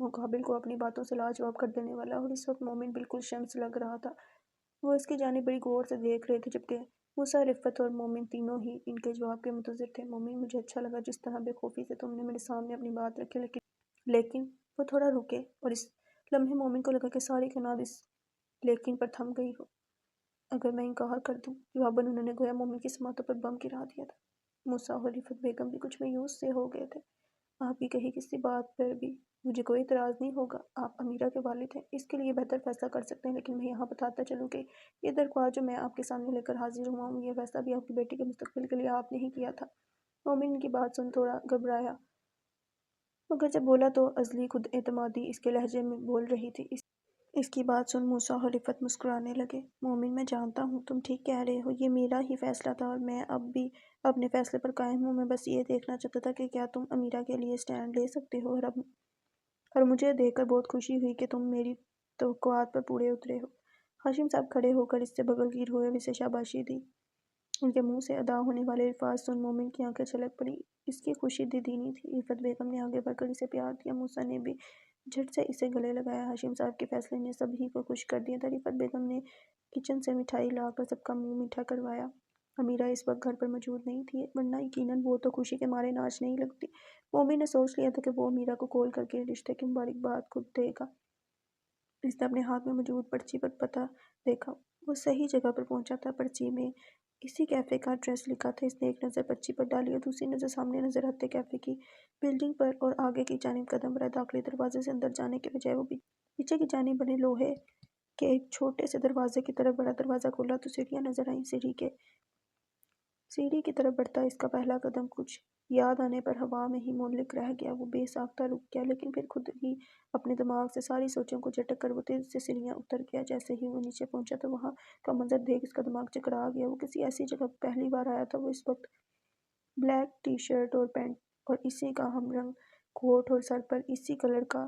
مقابل کو اپنی باتوں سے لاجواب کر دینے والا، اور اس وقت مومن بالکل شمس لگ رہا تھا۔ وہ اس کی جانب بڑی غور سے دیکھ رہے تھے، جبکہ موسیٰ، رفعت اور مومن تینوں ہی ان کے جواب کے منتظر تھے۔ مومن، مجھے اچھا لگا جس طرح بے خوفی سے تم نے میرے سامنے اپنی بات رکھی، لیکن وہ تھوڑا رکے، اور اس لمحے مومن کو لگا کہ ساری کائنات اس لیکن پر تھم گئی ہو۔ اگر میں انکار کر دوں؟ جواباً انہوں نے گویا مومن کی سماعتوں پر بم گرا دیا تھا۔ موسیٰ اور رفعت بیگم بھی کچھ مایوس سے ہو گئے تھے۔ آپ کی کہی کسی بات پر بھی مجھے کوئی اعتراض نہیں ہوگا۔ آپ امیرہ کے والد ہیں، اس کے لیے بہتر فیصلہ کر سکتے ہیں، لیکن میں یہاں بتاتا چلوں کہ یہ درخواست جو میں آپ کے سامنے لے کر حاضر ہوا ہوں، یہ فیصلہ بھی آپ کی بیٹی کے مستقبل کے لیے آپ نے ہی کیا تھا۔ مومن ان کی بات سن تھوڑا گھبرایا، مگر جب بولا تو ازلی خود اعتمادی اس کے لہجے میں بول رہی تھی۔ اس کی بات سن موسیٰ اور رفعت مسکرانے لگے۔ مومن، میں جانتا ہوں تم ٹھیک کہہ رہے ہو، یہ میرا ہی فیصلہ تھا اور میں اب بھی اپنے فیصلے پر قائم ہوں۔ میں بس یہ دیکھنا چاہتا تھا کہ کیا تم امیرہ کے لیے سٹینڈ لے سکتے ہو، اور مجھے دیکھ کر بہت خوشی ہوئی کہ تم میری توقعات پر پورے اترے ہو۔ ہاشم صاحب کھڑے ہو کر اس سے بغل گیر ہوئے اور اسے شاباشی دی۔ ان کے منہ سے ادا ہونے والے الفاظ سن مومن کی آنکھیں چھلک پڑیں۔ اس کی خوشی دینی تھی۔ رفعت بیگم نے آگے بڑھ کر اسے پیار دیا۔ موسیٰ نے بھی جھٹ سے اسے گلے لگایا۔ ہاشم صاحب کے فیصلے نے سبھی کو خوش کر دیا تھا۔ رفعت بیگم نے کچن سے مٹھائی لا کر سب کا منہ میٹھا کروایا۔ امیرہ اس وقت گھر پر موجود نہیں تھی، ورنہ یقیناً وہ تو خوشی کے مارے ناچنے ہی لگتی۔ مومن نے سوچ لیا تھا کہ وہ امیرہ کو کال کر کے رشتے کی مبارکباد خود دے گا۔ اس نے اپنے ہاتھ میں موجود پرچی پر پتہ دیکھا۔ وہ صحیح جگہ پر پہنچا تھا۔ پرچی میں اسی کیفے کا ایڈریس لکھا تھا۔ اس نے ایک نظر پرچی پر ڈالی اور دوسری نظر سامنے نظر آتے کیفے کی بلڈنگ پر، اور آگے کی جانب قدم بڑھائے۔ داخلی دروازے سے اندر جانے کے بجائے وہ پیچھے کی جانب بنے لوہے کے ایک چھوٹے سے دروازے کی طرف بڑھا۔ دروازہ کھولا تو سیڑھیاں نظر آئیں۔ سیڑھی کی طرف بڑھتا اس کا پہلا قدم کچھ یاد آنے پر ہوا میں ہی معلق رہ گیا۔ وہ بے ساختہ رک گیا، لیکن پھر خود ہی اپنے دماغ سے ساری سوچوں کو جھٹک کر وہ تیزی سے سیڑھیاں اتر گیا۔ جیسے ہی وہ نیچے پہنچا تو وہاں کا منظر دیکھ اس کا دماغ چکرا گیا۔ وہ کسی ایسی جگہ پر پہلی بار آیا تھا۔ وہ اس وقت بلیک ٹی شرٹ اور پینٹ اور اسی کا ہم رنگ کوٹ اور سر پر اسی کلر کا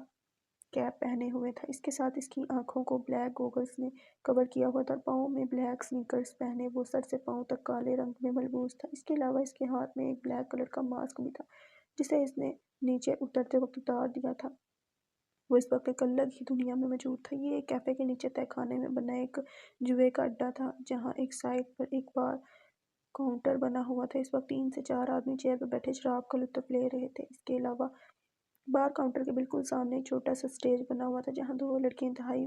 کیپ پہنے ہوئے تھا۔ اس کے ساتھ اس کی آنکھوں کو بلیک گوگلز نے کور کیا ہوا تھا، اور پاؤں میں بلیک سنیکرز پہنے وہ سر سے پاؤں تک کالے رنگ میں ملبوس تھا۔ اس کے علاوہ اس کے ہاتھ میں ایک بلیک کلر کا ماسک بھی تھا، جسے اس نے نیچے اترتے وقت اتار دیا تھا۔ وہ اس وقت ایک الگ ہی دنیا میں موجود تھا۔ یہ ایک کیفے کے نیچے تہہ خانے میں بنا ایک جوئے کا اڈا تھا، جہاں ایک سائڈ پر ایک بار کاؤنٹر بنا ہوا تھا۔ اس وقت 3 سے 4 آدمی چیئر پر بیٹھے شراب کا لطف لے رہے تھے۔ اس کے علاوہ بار کاؤنٹر کے بالکل سامنے ایک چھوٹا سا اسٹیج بنا ہوا تھا، جہاں 2 لڑکیاں انتہائی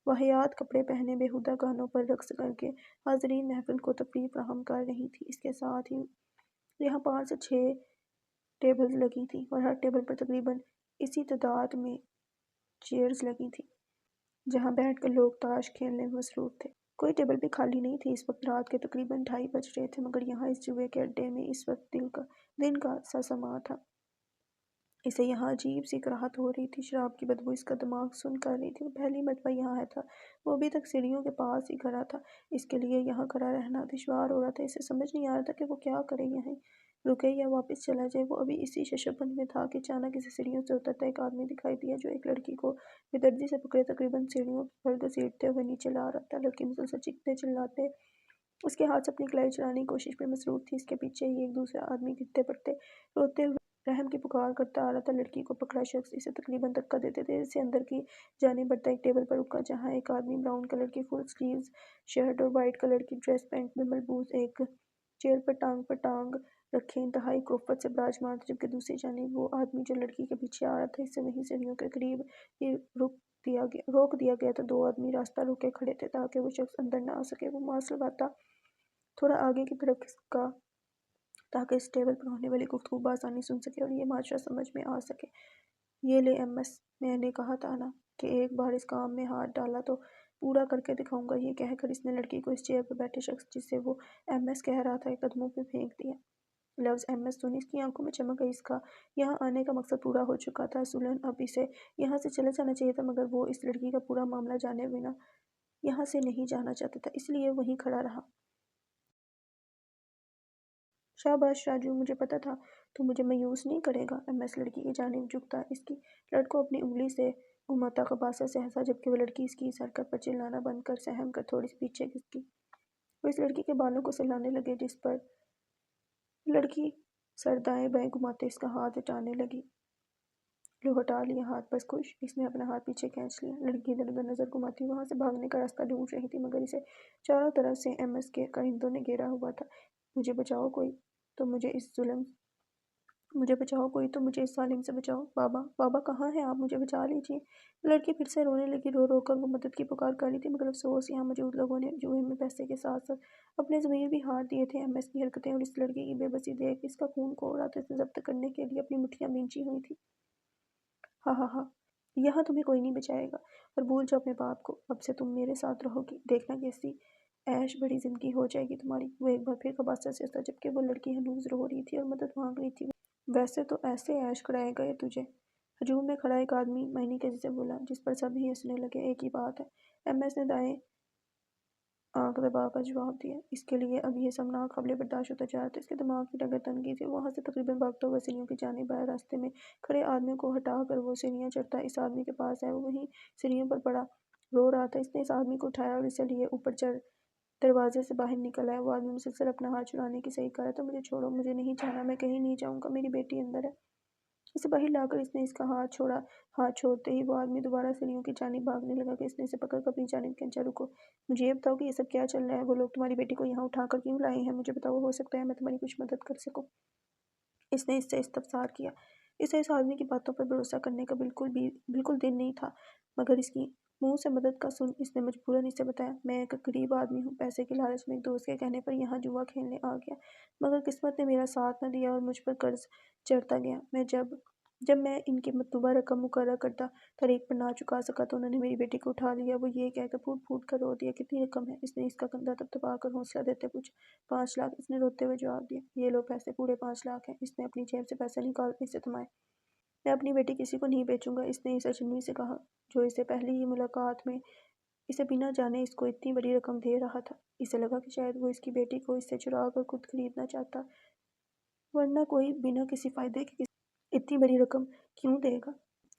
واہیات کپڑے پہنے بیہودہ گانوں پر رقص کر کے حاضرین محفل کو تفریح فراہم کر رہی تھیں۔ اس کے ساتھ ہی یہاں 5 سے 6 ٹیبلز لگی تھیں، اور ہر ٹیبل پر تقریباً اسی تعداد میں چیئرز لگی تھیں، جہاں بیٹھ کر لوگ تاش کھیلنے میں مصروف تھے۔ کوئی ٹیبل بھی خالی نہیں تھی۔ اس وقت رات کے تقریباً 2:30 بج رہے تھے، مگر یہاں اس جوئے کے اڈے میں اس وقت دن کا سا سماں تھا۔ اسے یہاں عجیب سی کراہت ہو رہی تھی۔ شراب کی بدبو اس کا دماغ سن کر رہی تھی۔ وہ پہلی مرتبہ یہاں آیا تھا۔ وہ ابھی تک سیڑھیوں کے پاس ہی کھڑا تھا۔ اس کے لیے یہاں کھڑا رہنا دشوار ہو رہا تھا۔ اسے سمجھ نہیں آ رہا تھا کہ وہ کیا کرے، یہیں رکے یا واپس چلا جائے۔ وہ ابھی اسی ششبند میں تھا کہ اچانک اسے سیڑھیوں سے اترتا ایک آدمی دکھائی دیا، جو ایک لڑکی کو بے دردی سے پکڑے تقریباً سیڑھیوں پر گھسیٹتے ہوئے نیچے لا رہا تھا۔ لڑکی مسلسل چیختے چلاتے اس کے ہاتھ سے اپنی کلائی چرانے کی کوشش میں مصروف تھی۔ اس کے پیچھے ہی ایک دوسرا آدمی گرتے پڑتے روتے ہوئے رحم کی پکار کرتا آ رہا تھا۔ لڑکی کو پکڑا شخص اسے تقریباً دھکا دیتے تیزی سے اندر کی جانب بڑھتا ایک ٹیبل پر رکا، جہاں ایک آدمی براؤن کلر کی فل سلیوز شرٹ اور وائٹ کلر کی ڈریس پینٹ میں ملبوس ایک چیئر پر ٹانگ رکھے انتہائی کفت سے براجمان تھا، جبکہ دوسری جانب وہ آدمی جو لڑکی کے پیچھے آ رہا تھا، اسے وہیں سیڑھیوں کے قریب ہی روک دیا گیا تھا۔ 2 آدمی راستہ روکے کھڑے تھے تاکہ وہ شخص اندر نہ آ سکے۔ وہ ماسک لگاتا تھوڑا آگے کی طرف کھسکا تاکہ اس ٹیبل پر ہونے والی گفتگو بآسانی سن سکے اور یہ ماجرا سمجھ میں آ سکے۔ یہ لے ایم ایس، میں نے کہا تھا نا کہ ایک بار اس کام میں ہاتھ ڈالا تو پورا کر کے دکھاؤں گا۔ یہ کہہ کر اس نے لڑکی کو اس چیئر پر بیٹھے شخص جسے وہ ایم ایس کہہ رہا تھا کے قدموں پہ پھینک دیا۔ لفظ ایم ایس سن اس کی آنکھوں میں چمک گئی۔ اس کا یہاں آنے کا مقصد پورا ہو چکا تھا۔ اصولاً اب اسے یہاں سے چلے جانا چاہیے تھا، مگر وہ اس لڑکی کا پورا معاملہ جانے بنا یہاں سے نہیں جانا چاہتا تھا، اس لیے وہیں کھڑا رہا۔ شاباش راجو، مجھے پتا تھا تو مجھے مایوس نہیں کرے گا۔ ایم ایس لڑکی کی جانب جھکتا اس کی لٹ کو اپنی انگلی سے گھماتا خباثت سے ہنسا، جبکہ وہ لڑکی اس کی اس حرکت پر چلانا بند کر سہم کر تھوڑی سی پیچھے کھسکی۔ وہ اس لڑکی کے بالوں کو سہلانے لگے، جس پر لڑکی سر دائیں بائیں گھماتے اس کا ہاتھ ہٹانے لگی۔ لو ہٹا لیا ہاتھ، بس خوش۔ اس نے اپنا ہاتھ پیچھے کھینچ لیا۔ لڑکی ادھر ادھر نظر گھماتی وہاں سے بھاگنے کا راستہ ڈھونڈ رہی تھی، مگر اسے چاروں طرف سے ایم ایس کے کارندوں نے گھیرا ہوا تھا۔ مجھے بچاؤ کوئی تو مجھے اس ظالم سے بچاؤ۔ بابا، بابا کہاں ہیں آپ؟ مجھے بچا لیجیے۔ لڑکی پھر سے رونے لگی۔ رو رو کر وہ مدد کی پکار کر رہی تھی، مگر افسوس یہاں موجود لوگوں نے جوئے میں پیسے کے ساتھ ساتھ اپنے ضمیر بھی ہار دیے تھے۔ ایم ایس کی حرکتیں اور اس لڑکی کی بے بسی دیکھ اس کا خون کھول رہا تھا۔ اسے ضبط کرنے کے لیے اپنی مٹھیاں بھینچی ہوئی تھی۔ ہاں ہاں ہاں، یہاں تمہیں کوئی نہیں بچائے گا، اور بھول جاؤ اپنے باپ کو۔ اب سے تم میرے ساتھ رہو گی، دیکھنا کیسی عیش بڑی زندگی ہو جائے گی تمہاری۔ وہ ایک بار پھر خباثت سے ہنسا، جبکہ وہ لڑکی ہنوز رو رہی تھی اور مدد مانگ رہی تھی۔ ویسے تو ایسے عیش کرائے گئے تجھے۔ ہجوم میں کھڑا ایک آدمی معنی کے سے بولا، جس پر سب ہی ہنسنے لگے۔ ایک ہی بات ہے، ایم ایس نے دائیں آنکھ دبا کر جواب دیا۔ اس کے لیے اب یہ سمناک قابل برداشت ہوتا جا رہا تھا۔ اس کے دماغ کی ڈگر تن گئی تھی۔ وہاں سے تقریباً بھاگتا ہوا سیڑھیوں کی جانب آیا۔ راستے میں کھڑے آدمیوں کو ہٹا کر وہ سیڑھیاں چڑھتا اس آدمی کے پاس آیا۔ وہ وہیں سیڑھیوں پر پڑا رو رہا تھا۔ اس نے اس آدمی کو اٹھایا اور اسے لیے اوپر چڑھ دروازے سے باہر نکل آیا۔ وہ آدمی مسلسل اپنا ہاتھ چھڑانے کی صحیح کر رہا تھا۔ مجھے چھوڑو، مجھے نہیں جانا، میں کہیں نہیں جاؤں گا، میری بیٹی اندر ہے۔ اسے باہر لا کر اس نے اس کا ہاتھ چھوڑا۔ ہاتھ چھوڑتے ہی وہ آدمی دوبارہ سیڑھیوں کی جانب بھاگنے لگا کہ اس نے اسے پکڑ کر اپنی جانب کھینچا۔ رکو، مجھے یہ بتاؤ کہ یہ سب کیا چل رہا ہے؟ وہ لوگ تمہاری بیٹی کو یہاں اٹھا کر کیوں لائے ہیں؟ مجھے بتاؤ، ہو سکتا ہے میں تمہاری کچھ مدد کر سکوں۔ اس نے اس سے استفسار کیا۔ اسے اس آدمی کی باتوں پر بھروسہ کرنے کا بالکل دل نہیں تھا، مگر اس کی منہ سے مدد کا سن اس نے مجبوراً اسے بتایا، میں ایک غریب آدمی ہوں، پیسے کے لالچ میں ایک دوست کے کہنے پر یہاں جوا کھیلنے آ گیا، مگر قسمت نے میرا ساتھ نہ دیا اور مجھ پر قرض چڑھتا گیا۔ جب میں ان کی مطلوبہ رقم مقررہ کردہ تاریخ پر نہ چکا سکا تو انہوں نے میری بیٹی کو اٹھا لیا۔ وہ یہ کہہ کر پھوٹ پھوٹ کر رو دیا۔ کتنی رقم ہے؟ اس نے اس کا کندھا تھپتھپا کر حوصلہ دیتے پوچھا۔ 5 لاکھ، اس نے روتے ہوئے جواب دیا۔ یہ لو پیسے، پورے 5 لاکھ ہیں۔ اس نے اپنی جیب سے پیسے نکال کر اسے تھمائے۔ میں اپنی بیٹی کسی کو نہیں بیچوں گا، اس نے اس اجنبی سے کہا، جو اسے پہلی ہی ملاقات میں اسے بنا جانے اس کو اتنی بڑی رقم دے رہا تھا۔ اسے لگا کہ شاید وہ اس کی بیٹی کو اس سے چرا کر خود خریدنا چاہتا، ورنہ کوئی بنا کسی فائدے کے اتنی بڑی رقم کیوں دے گا؟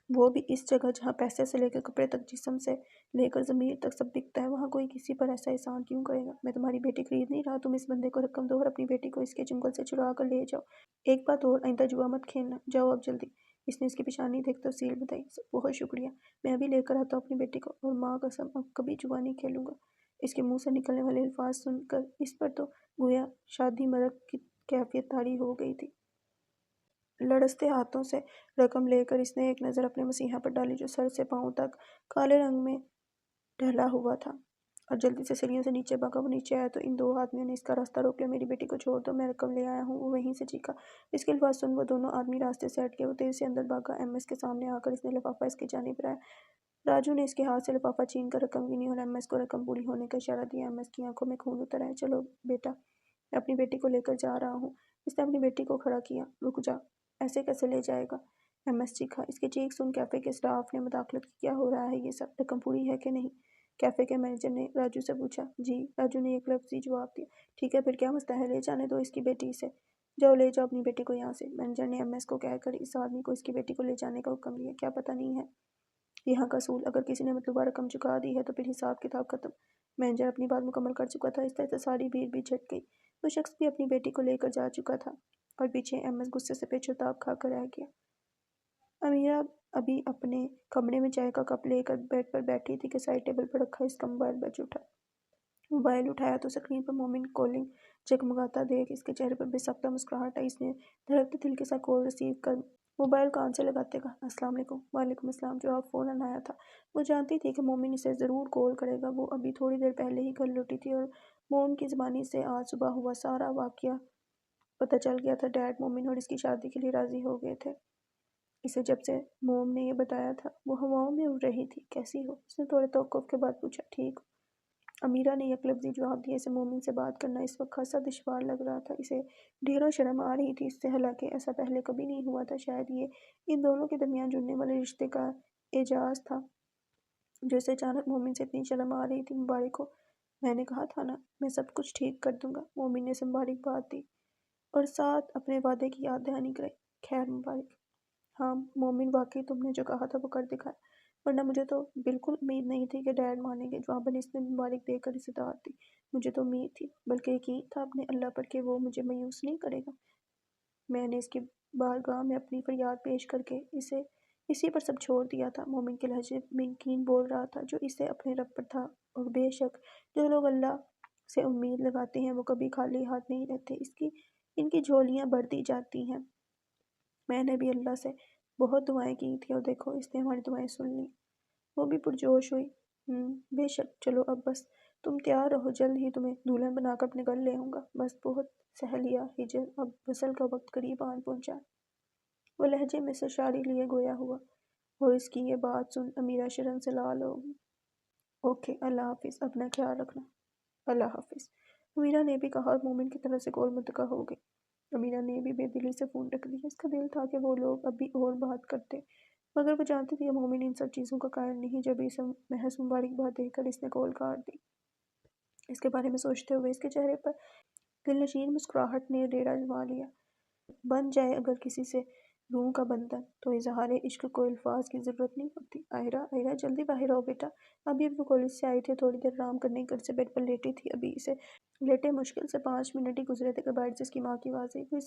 وہ بھی اس جگہ جہاں پیسے سے لے کر کپڑے تک، جسم سے لے کر ضمیر تک سب بکتا ہے، وہاں کوئی کسی پر ایسا احسان کیوں کرے گا؟ میں تمہاری بیٹی خرید نہیں رہا، تم اس بندے کو رقم دو اور اپنی بیٹی کو اس کے چنگل سے چرا کر لے جاؤ۔ ایک بات اور، آئندہ جوا مت کھیلنا، جاؤ اب جلدی۔ اس نے اس کی پیشانی دیکھ تفصیل بتائی۔ بہت شکریہ، میں ابھی لے کر آتا ہوں اپنی بیٹی کو، اور ماں قسم اب کبھی جوا نہیں کھیلوں گا۔ اس کے منہ سے نکلنے والے الفاظ سن کر اس پر تو گویا شادی مرگ کی کیفیت طاری ہو گئی تھی۔ لڑزتے ہاتھوں سے رقم لے کر اس نے ایک نظر اپنے مسیحا پر ڈالی، جو سر سے پاؤں تک کالے رنگ میں ڈھلا ہوا تھا، اور جلدی سے سیڑھیوں سے نیچے بھاگا۔ وہ نیچے آیا تو ان 2 آدمیوں نے اس کا راستہ روک لیا۔ میری بیٹی کو چھوڑ دو، میں رقم لے آیا ہوں، وہ وہیں سے چیخا۔ اس کے الفاظ سن وہ دونوں آدمی راستے سے ہٹ گئے۔ وہ تیزی سے اندر بھاگا۔ ایم ایس کے سامنے آ کر اس نے لفافہ اس کی جانب بڑھایا۔ راجو نے اس کے ہاتھ سے لفافہ چھین کر رقم گنی اور ایم ایس کو رقم پوری ہونے کا اشارہ دیا۔ ایم ایس کی آنکھوں میں خون اتر آیا۔ چلو بیٹا، میں اپنی بیٹی کو لے کر جا رہا ہوں۔ اس نے اپنی بیٹی کو کھڑا کیا۔ رک جا، ایسے کیسے لے جائے گا؟ M S چیخا۔ اس کی چیخ سن کیفے کے اسٹاف نے مداخلت کی۔ کیا ہو رہا ہے یہ سب؟ رقم پوری ہے کہ نہیں؟ کیفے کے مینیجر نے راجو سے پوچھا۔ جی، راجو نے ایک لفظی جواب دیا۔ ٹھیک ہے، پھر کیا مسئلہ ہے؟ لے جانے دو اس کی بیٹی سے۔ جاؤ لے جاؤ اپنی بیٹی کو یہاں سے۔ مینیجر نے ایم ایس کو کہہ کر اس آدمی کو اس کی بیٹی کو لے جانے کا حکم دیا۔ کیا پتہ نہیں ہے یہاں کا اصول، اگر کسی نے مطلوبہ رقم چکا دی ہے تو پھر حساب کتاب ختم۔ مینیجر اپنی بات مکمل کر چکا تھا۔ اس طرح سے ساری بھیڑ بھی چھٹ گئی۔ وہ شخص بھی اپنی بیٹی کو لے کر جا چکا تھا، اور پیچھے ایم ایس غصے سے پیچ و تاب کھا کر رہ گیا۔ امیرہ ابھی اپنے کمرے میں چائے کا کپ لے کر بیڈ پر بیٹھی تھی کہ سائڈ ٹیبل پر رکھا اس کا موبائل بج اٹھا۔ موبائل اٹھایا تو اسکرین پر مومن کالنگ جگمگاتا دیکھ اس کے چہرے پر بے ساختہ مسکراہٹ آئی۔ اس نے دھڑکتے دل کے ساتھ کال ریسیو کر موبائل کان سے لگاتے کہا، السلام علیکم۔ وعلیکم السلام، جواب فوراً آیا تھا۔ وہ جانتی تھی کہ مومن اسے ضرور کال کرے گا۔ وہ ابھی تھوڑی دیر پہلے ہی گھر لوٹی تھی اور موم کی زبانی سے آج صبح ہوا سارا واقعہ پتہ چل گیا تھا۔ ڈیڈ مومن اور اس کی شادی کے لیے راضی ہو گئے تھے۔ اسے جب سے موم نے یہ بتایا تھا وہ ہواؤں میں اڑ رہی تھی۔ کیسی ہو؟ اس نے تھوڑے توقف کے بعد پوچھا۔ ٹھیک ہوں، امیرہ نے یک لفظی جواب دیا۔ اسے مومن سے بات کرنا اس وقت خاصا دشوار لگ رہا تھا۔ اسے ڈھیروں شرم آ رہی تھی اس سے، حالانکہ ایسا پہلے کبھی نہیں ہوا تھا۔ شاید یہ ان دونوں کے درمیان جڑنے والے رشتے کا اعجاز تھا جو اسے اچانک مومن سے اتنی شرم آ رہی تھی۔ مبارک ہو، میں نے کہا تھا نا میں سب کچھ ٹھیک کر دوں گا۔ مومن نے اسے مبارکباد دی اور ساتھ اپنے وعدے کی یاد دہانی کرائی۔ خیر مبارک۔ ہاں مومن، واقعی تم نے جو کہا تھا وہ کر دکھایا، ورنہ مجھے تو بالکل امید نہیں تھی کہ ڈیڈ مانیں گے۔ جواباً اس نے مبارک دے کر اسے داد دی۔ مجھے تو امید تھی، بلکہ یقین تھا اپنے اللہ پر کہ وہ مجھے مایوس نہیں کرے گا۔ میں نے اس کی بارگاہ میں اپنی فریاد پیش کر کے اسے اسی پر سب چھوڑ دیا تھا۔ مومن کے لہجے میں یقین بول رہا تھا جو اسے اپنے رب پر تھا، اور بے شک جو لوگ اللہ سے امید لگاتے ہیں وہ کبھی خالی ہاتھ نہیں رہتے، ان کی جھولیاں بڑھتی جاتی ہیں۔ میں نے بھی اللہ سے بہت دعائیں کی تھی اور دیکھو اس نے ہماری دعائیں سن لی۔ وہ بھی پرجوش ہوئی۔ بے شک، چلو اب بس تم تیار رہو، جلد ہی تمہیں دلہن بنا کر اپنے گھر لے آؤں گا، بس بہت سہ لیا ہجر، اب وصل کا وقت قریب آن پہنچا۔ وہ لہجے میں سرشاری لیے گویا ہوا، اور اس کی یہ بات سن امیرہ شرم سے لال ہو گئی۔ اوکے، اللہ حافظ، اپنا خیال رکھنا۔ اللہ حافظ، امیرہ نے بھی کہا، اور مومن کی طرف سے کال منقطع ہو گئی۔ امیرہ نے بھی بے دلی سے فون رکھ دیا۔ اس کا دل تھا کہ وہ لوگ اب بھی اور بات کرتے، مگر وہ جانتی تھی کہ مومن ان سب چیزوں کا قائل نہیں۔ جب اسے محض مبارکباد دے کر اس نے کال کاٹ دی، اس کے بارے میں سوچتے ہوئے اس کے چہرے پر دلنشین مسکراہٹ نے ڈیرا جما لیا۔ بن جائے اگر کسی سے روح کا بندھن تو اظہار عشق کو الفاظ کی ضرورت نہیں ہوتی۔ آئرہ جلدی باہر آؤ بیٹا۔ ابھی وہ کالج سے آئے تھے، تھوڑی دیر آرام کرنے گھر سے بیڈ پر لیٹی تھی۔ ابھی اسے لیٹے مشکل سے 5 منٹ ہی گزرے تھے کہ بیڈ سے اس کی ماں کی آواز آئی۔ وہ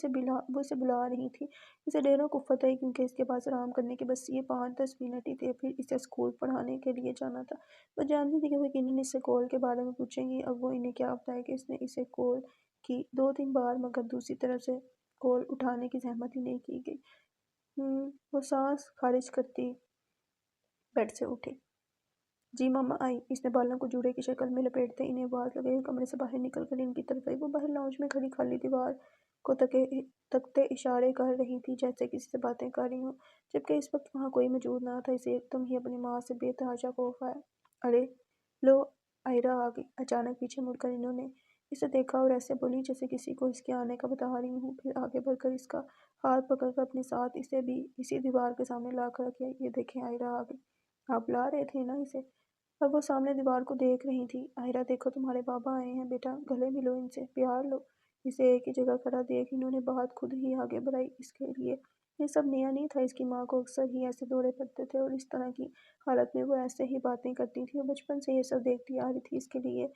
اسے بلا رہی تھی۔ اسے ڈیروں کفت آئی کیونکہ اس کے پاس آرام کرنے کے بس یہ 5-10 منٹ ہی تھے، پھر اسے اسکول پڑھانے کے لیے جانا تھا۔ وہ جانتی تھی کہ وہ یقیناً اس سے کال کے بارے میں پوچھیں گی۔ اب وہ انہیں کیا بتائے کہ اس نے اسے کال کی 2-3 بار، مگر دوسری طرف سے کال اٹھانے کی زحمت ہی نہیں کی گئی۔ وہ سانس خارج کرتی بیڈ سے اٹھی۔ جی ماما آئی۔ اس نے بالوں کو جوڑے کی شکل میں لپیٹتے انہیں آواز لگائی اور کمرے سے باہر نکل کر ان کی طرف آئی۔ وہ باہر لاؤنج میں کھڑی خالی دیوار کو تکتے اشارے کر رہی تھی جیسے کسی سے باتیں کر رہی ہوں، جبکہ اس وقت وہاں کوئی موجود نہ تھا۔ اسے ایک دم ہی اپنی ماں سے بے تحاشا خوف آیا۔ ارے لو، آئرہ آ گئی۔ اچانک پیچھے مڑ کر انہوں نے اسے دیکھا اور ایسے بولی جیسے کسی کو اس کے آنے کا بتا رہی ہوں، پھر آگے بڑھ کر اس کا ہاتھ پکڑ کر اپنے ساتھ اسے بھی اسی دیوار کے سامنے لا کر رکھا۔ یہ دیکھیں، آئرہ آ گئی۔ آپ بلا رہے تھے نا اسے؟ اب وہ سامنے دیوار کو دیکھ رہی تھی۔ آئرہ دیکھو، تمہارے بابا آئے ہیں بیٹا، گلے ملو ان سے، پیار لو۔ اسے ایک ہی جگہ کھڑا دیکھ انہوں نے بات خود ہی آگے بڑھائی۔ اس کے لیے یہ سب نیا نہیں تھا۔ اس کی ماں کو اکثر ہی ایسے دورے پڑتے تھے اور اس طرح کی حالت میں وہ ایسے ہی باتیں کرتی تھی۔ وہ بچپن سے یہ سب دیکھتی آ رہی تھی۔ اس کے لیے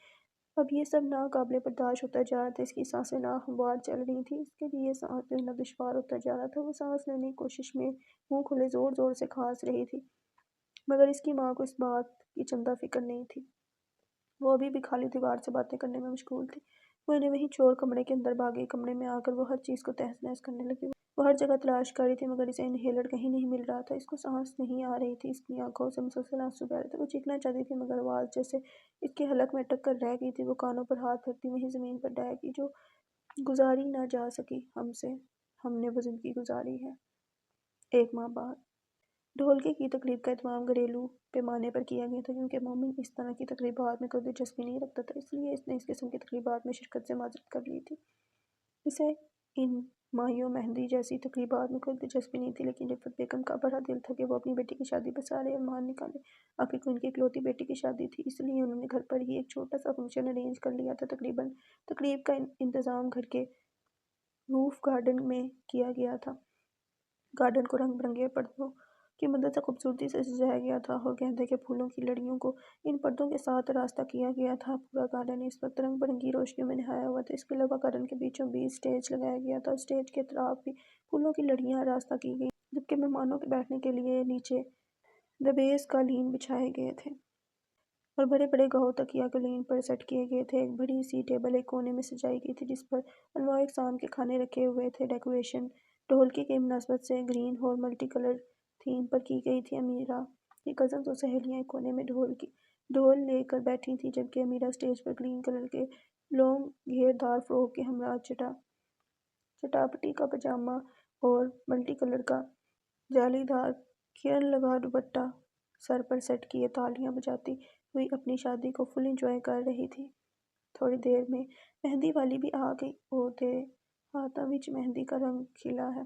اب یہ سب ناقابل برداشت ہوتا جا رہا تھا۔ اس کی سانسیں ناہموار چل رہی تھیں۔ اس کے لیے سانس لینا دشوار ہوتا جا رہا تھا۔ وہ سانس لینے کی کوشش میں منہ کھولے زور زور سے کھانس رہی تھی، مگر اس کی ماں کو اس بات کی چندہ فکر نہیں تھی۔ وہ ابھی بھی خالی دیوار سے باتیں کرنے میں مشغول تھی۔ وہ انہیں وہیں چھوڑ کمرے کے اندر بھاگی۔ کمرے میں آ کر وہ ہر چیز کو تہس نہس کرنے لگی۔ وہ ہر جگہ تلاش کر رہی تھی مگر اسے انہیلر کہیں نہیں مل رہا تھا۔ اس کو سانس نہیں آ رہی تھی۔ اس کی آنکھوں سے مسلسل آنسو بہہ رہے تھے۔ وہ چیخنا چاہتی تھی مگر آواز جیسے اس کے حلق میں اٹک کر رہ گئی تھی۔ وہ کانوں پر ہاتھ رکھتی وہیں زمین پر ڈہ گئی۔ جو گزاری نہ جا سکی ہم سے، ہم نے وہ زندگی گزاری ہے۔ ایک ماہ بعد ڈھولکی کی تقریب کا اہتمام گھریلو پیمانے پر کیا گیا تھا کیونکہ مومن اس طرح کی تقریبات میں کوئی دلچسپی نہیں رکھتا تھا، اس لیے اس نے اس قسم کی تقریبات میں شرکت سے معذرت کر لی تھی۔ اسے ان ماہیوں مہندی جیسی تقریبات میں کوئی دلچسپی نہیں تھی، لیکن رفعت بیگم کا بڑا دل تھا کہ وہ اپنی بیٹی کی شادی پر سارے ارمان نکالے۔ آخر کو ان کی اکلوتی بیٹی کی شادی تھی، اس لیے انہوں نے گھر پر ہی ایک چھوٹا سا فنکشن ارینج کر لیا تھا۔ تقریب کا انتظام گھر کے روف گارڈن میں کیا گیا تھا۔ گارڈن کو رنگ برنگے پردوں کی مدد سے خوبصورتی سے سجایا گیا تھا اور گیندے کے پھولوں کی لڑیوں کو ان پردوں کے ساتھ آراستہ کیا گیا تھا۔ پورا گارڈن اس وقت رنگ برنگی روشنیوں میں نہایا ہوا تھا۔ اس کے علاوہ گارڈن کے بیچوں بیچ اسٹیج لگایا گیا تھا اور اسٹیج کے اطراف بھی پھولوں کی لڑیاں آراستہ کی گئیں، جبکہ مہمانوں کے بیٹھنے کے لیے نیچے دبیز قالین بچھائے گئے تھے اور بڑے بڑے گاؤ تکیہ قالین پر سیٹ کیے گئے تھے۔ ایک بڑی سی ٹیبل ایک کونے میں سجائی گئی تھی جس پر انواع اقسام کے کھانے رکھے ہوئے تھے۔ ڈیکوریشن ڈھولکی کی مناسبت سے گرین اور ملٹی کلر تھیم پر کی گئی تھی۔ امیرہ کی کزنز اور سہیلیاں ایک کونے میں ڈھول لے کر بیٹھی تھیں، جبکہ امیرہ اسٹیج پر گرین کلر کے لانگ گھیر دار فراک کے ہمراہ چٹاپٹی کا پاجامہ اور ملٹی کلر کا جالی دار کرن لگا دوپٹہ سر پر سیٹ کیے تالیاں بجاتی ہوئی اپنی شادی کو فل انجوائے کر رہی تھی۔ تھوڑی دیر میں مہندی والی بھی آ گئی۔ او تیرے ہاتھاں وچ مہندی کا رنگ کھلا ہے۔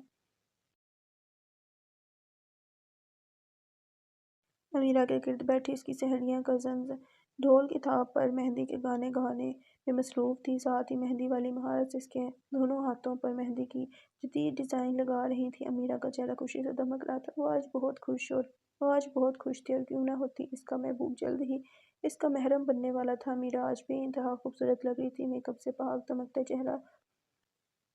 امیرہ کے گرد بیٹھی اس کی سہیلیاں کزنز ڈھول کی تھاپ پر مہندی کے گانے گانے میں مصروف تھیں، ساتھ ہی مہندی والی مہارت سے اس کے دونوں ہاتھوں پر مہندی کی جدید ڈیزائن لگا رہی تھیں۔ امیرہ کا چہرہ خوشی سے دمک رہا تھا۔ وہ آج بہت خوش تھی، اور کیوں نہ ہوتی، اس کا محبوب جلد ہی اس کا محرم بننے والا تھا۔ امیرہ آج بے انتہا خوبصورت لگ رہی تھی۔ میک اپ سے پاک دمکتا چہرہ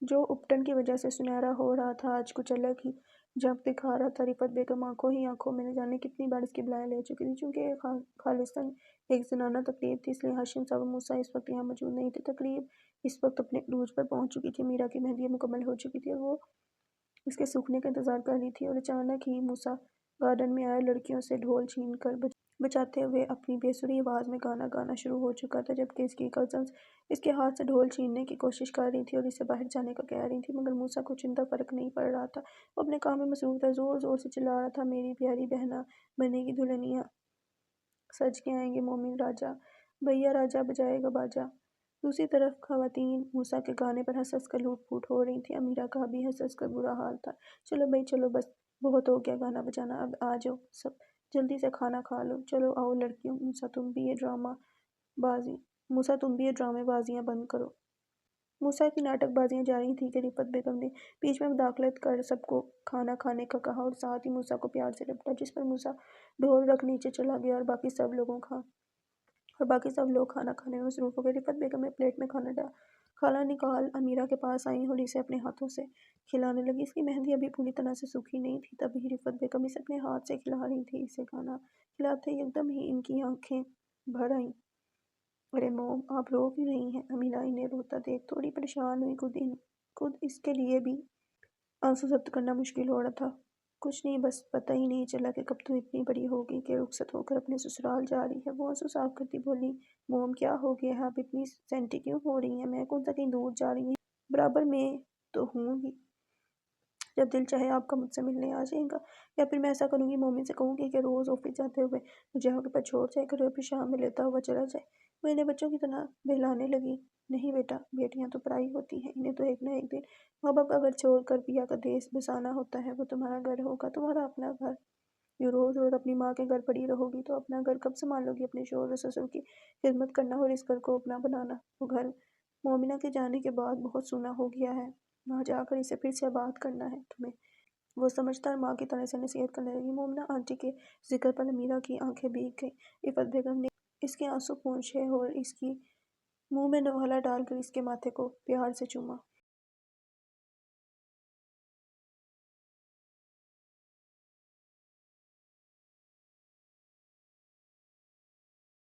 جو اپٹن کی وجہ سے سنہرا ہو رہا تھا، آج کچھ الگ ہی جب دکھا رہا تھا۔ رفعت بیگم آنکھوں ہی آنکھوں میں نہ جانے کتنی بار اس کی بلائیں لے چکی تھی۔ چونکہ یہ خالصتاً ایک زنانہ تقریب تھی، اس لیے ہاشم صاحب و موسیٰ اس وقت یہاں موجود نہیں تھے۔ تقریب اس وقت اپنے عروج پر پہنچ چکی تھی۔ میرا کی مہندی مکمل ہو چکی تھی اور وہ اس کے سوکھنے کا انتظار کر رہی تھی، اور اچانک ہی موسیٰ گارڈن میں آئے، لڑکیوں سے ڈھول چھین کر بجاتے ہوئے اپنی بے سری آواز میں گانا گانا شروع ہو چکا تھا، جبکہ اس کی کزنز اس کے ہاتھ سے ڈھول چھیننے کی کوشش کر رہی تھی اور اسے باہر جانے کا کہہ رہی تھی، مگر موسیٰ کو چندہ فرق نہیں پڑ رہا تھا۔ وہ اپنے کام میں مصروف تھا، زور زور سے چلا رہا تھا، میری پیاری بہنا بنے گی دلہنیا، سج کے آئیں گے مومن راجا، بھیا راجا بجائے گا باجا۔ دوسری طرف خواتین موسیٰ کے گانے پر ہنس ہنس کر لوٹ پوٹ ہو رہی تھیں۔ امیرہ کا بھی ہنس ہنس کر برا حال تھا۔ چلو بھئی چلو، بس بہت ہو گیا گانا بجانا، اب آ جاؤ سب، جلدی سے کھانا کھا لو، چلو آؤ لڑکیوں، موسیٰ تم بھی یہ ڈرامے بازیاں بند کرو۔ موسیٰ کی ناٹک بازیاں جاری تھیں کہ رفعت بیگم نے بیچ میں مداخلت کر سب کو کھانا کھانے کا کہا اور ساتھ ہی موسیٰ کو پیار سے لپٹا، جس پر موسیٰ ڈھول رکھ نیچے چلا گیا اور باقی سب لوگ کھانا کھانے میں مصروف ہو گئے۔ رفعت بیگم نے پلیٹ میں کھانا نکال امیرہ کے پاس آئیں اور اسے اپنے ہاتھوں سے کھلانے لگی۔ اس کی مہندی ابھی پوری طرح سے سوکھی نہیں تھی، تبھی رفعت بیگم اسے اپنے ہاتھ سے کھلا رہی تھی۔ اسے کھانا کھلاتے یکدم ہی ان کی آنکھیں بھر آئیں۔ ارے موم، آپ رو کیوں رہی ہیں؟ امیرہ انہیں روتا دیکھ تھوڑی پریشان ہوئی، خود اس کے لیے بھی آنسو ضبط کرنا مشکل ہو رہا تھا۔ کچھ نہیں، بس پتہ ہی نہیں چلا کہ کب تو اتنی بڑی ہو گئی کہ رخصت ہو کر اپنے سسرال جا رہی ہے۔ وہ آنسو صاف کرتی بولی، موم کیا ہو گیا ہے؟ آپ اتنی سینٹی کیوں ہو رہی ہیں؟ میں کون سا کہیں دور جا رہی ہیں، برابر میں تو ہوں ہی، جب دل چاہے آپ کا مجھ سے ملنے آ جائے گا، یا پھر میں ایسا کروں گی، مومن سے کہوں گی کہ روز آفس جاتے ہوئے مجھے آگے پر چھوڑ جائے کرے اور پھر شام میں لیتا ہوا چلا جائے۔ وہ انہیں بچوں کی طرح بہلانے لگی، نہیں بیٹا، بیٹیاں تو پرائی ہوتی ہیں، انہیں تو ایک نہ ایک دن ماں باپ کا گھر چھوڑ کر پیا کا دیس بسانا ہوتا ہے، وہ تمہارا گھر ہوگا، تمہارا اپنا گھر۔ یوں روز روز اپنی ماں کے گھر پڑی رہو گی تو اپنا گھر کب سنبھالو گی؟ اپنے شوہر و سسر کی خدمت کرنا اور اس گھر کو اپنا بنانا۔ وہ گھر مومنہ کے جانے کے بعد بہت سونا ہو گیا ہے، وہاں جا کر اسے پھر سے آباد کرنا ہے تمہیں، وہ سمجھدار ماں کی طرح سے نصیحت کرنے لگی۔ مومنہ آنٹی کے ذکر پر امیرہ کی آنکھیں بھیگ گئیں۔ رفعت بیگم نے اس کے آنسو پونچھے اور اس کی منہ میں نوالہ ڈال کر اس کے ماتھے کو پیار سے چوما۔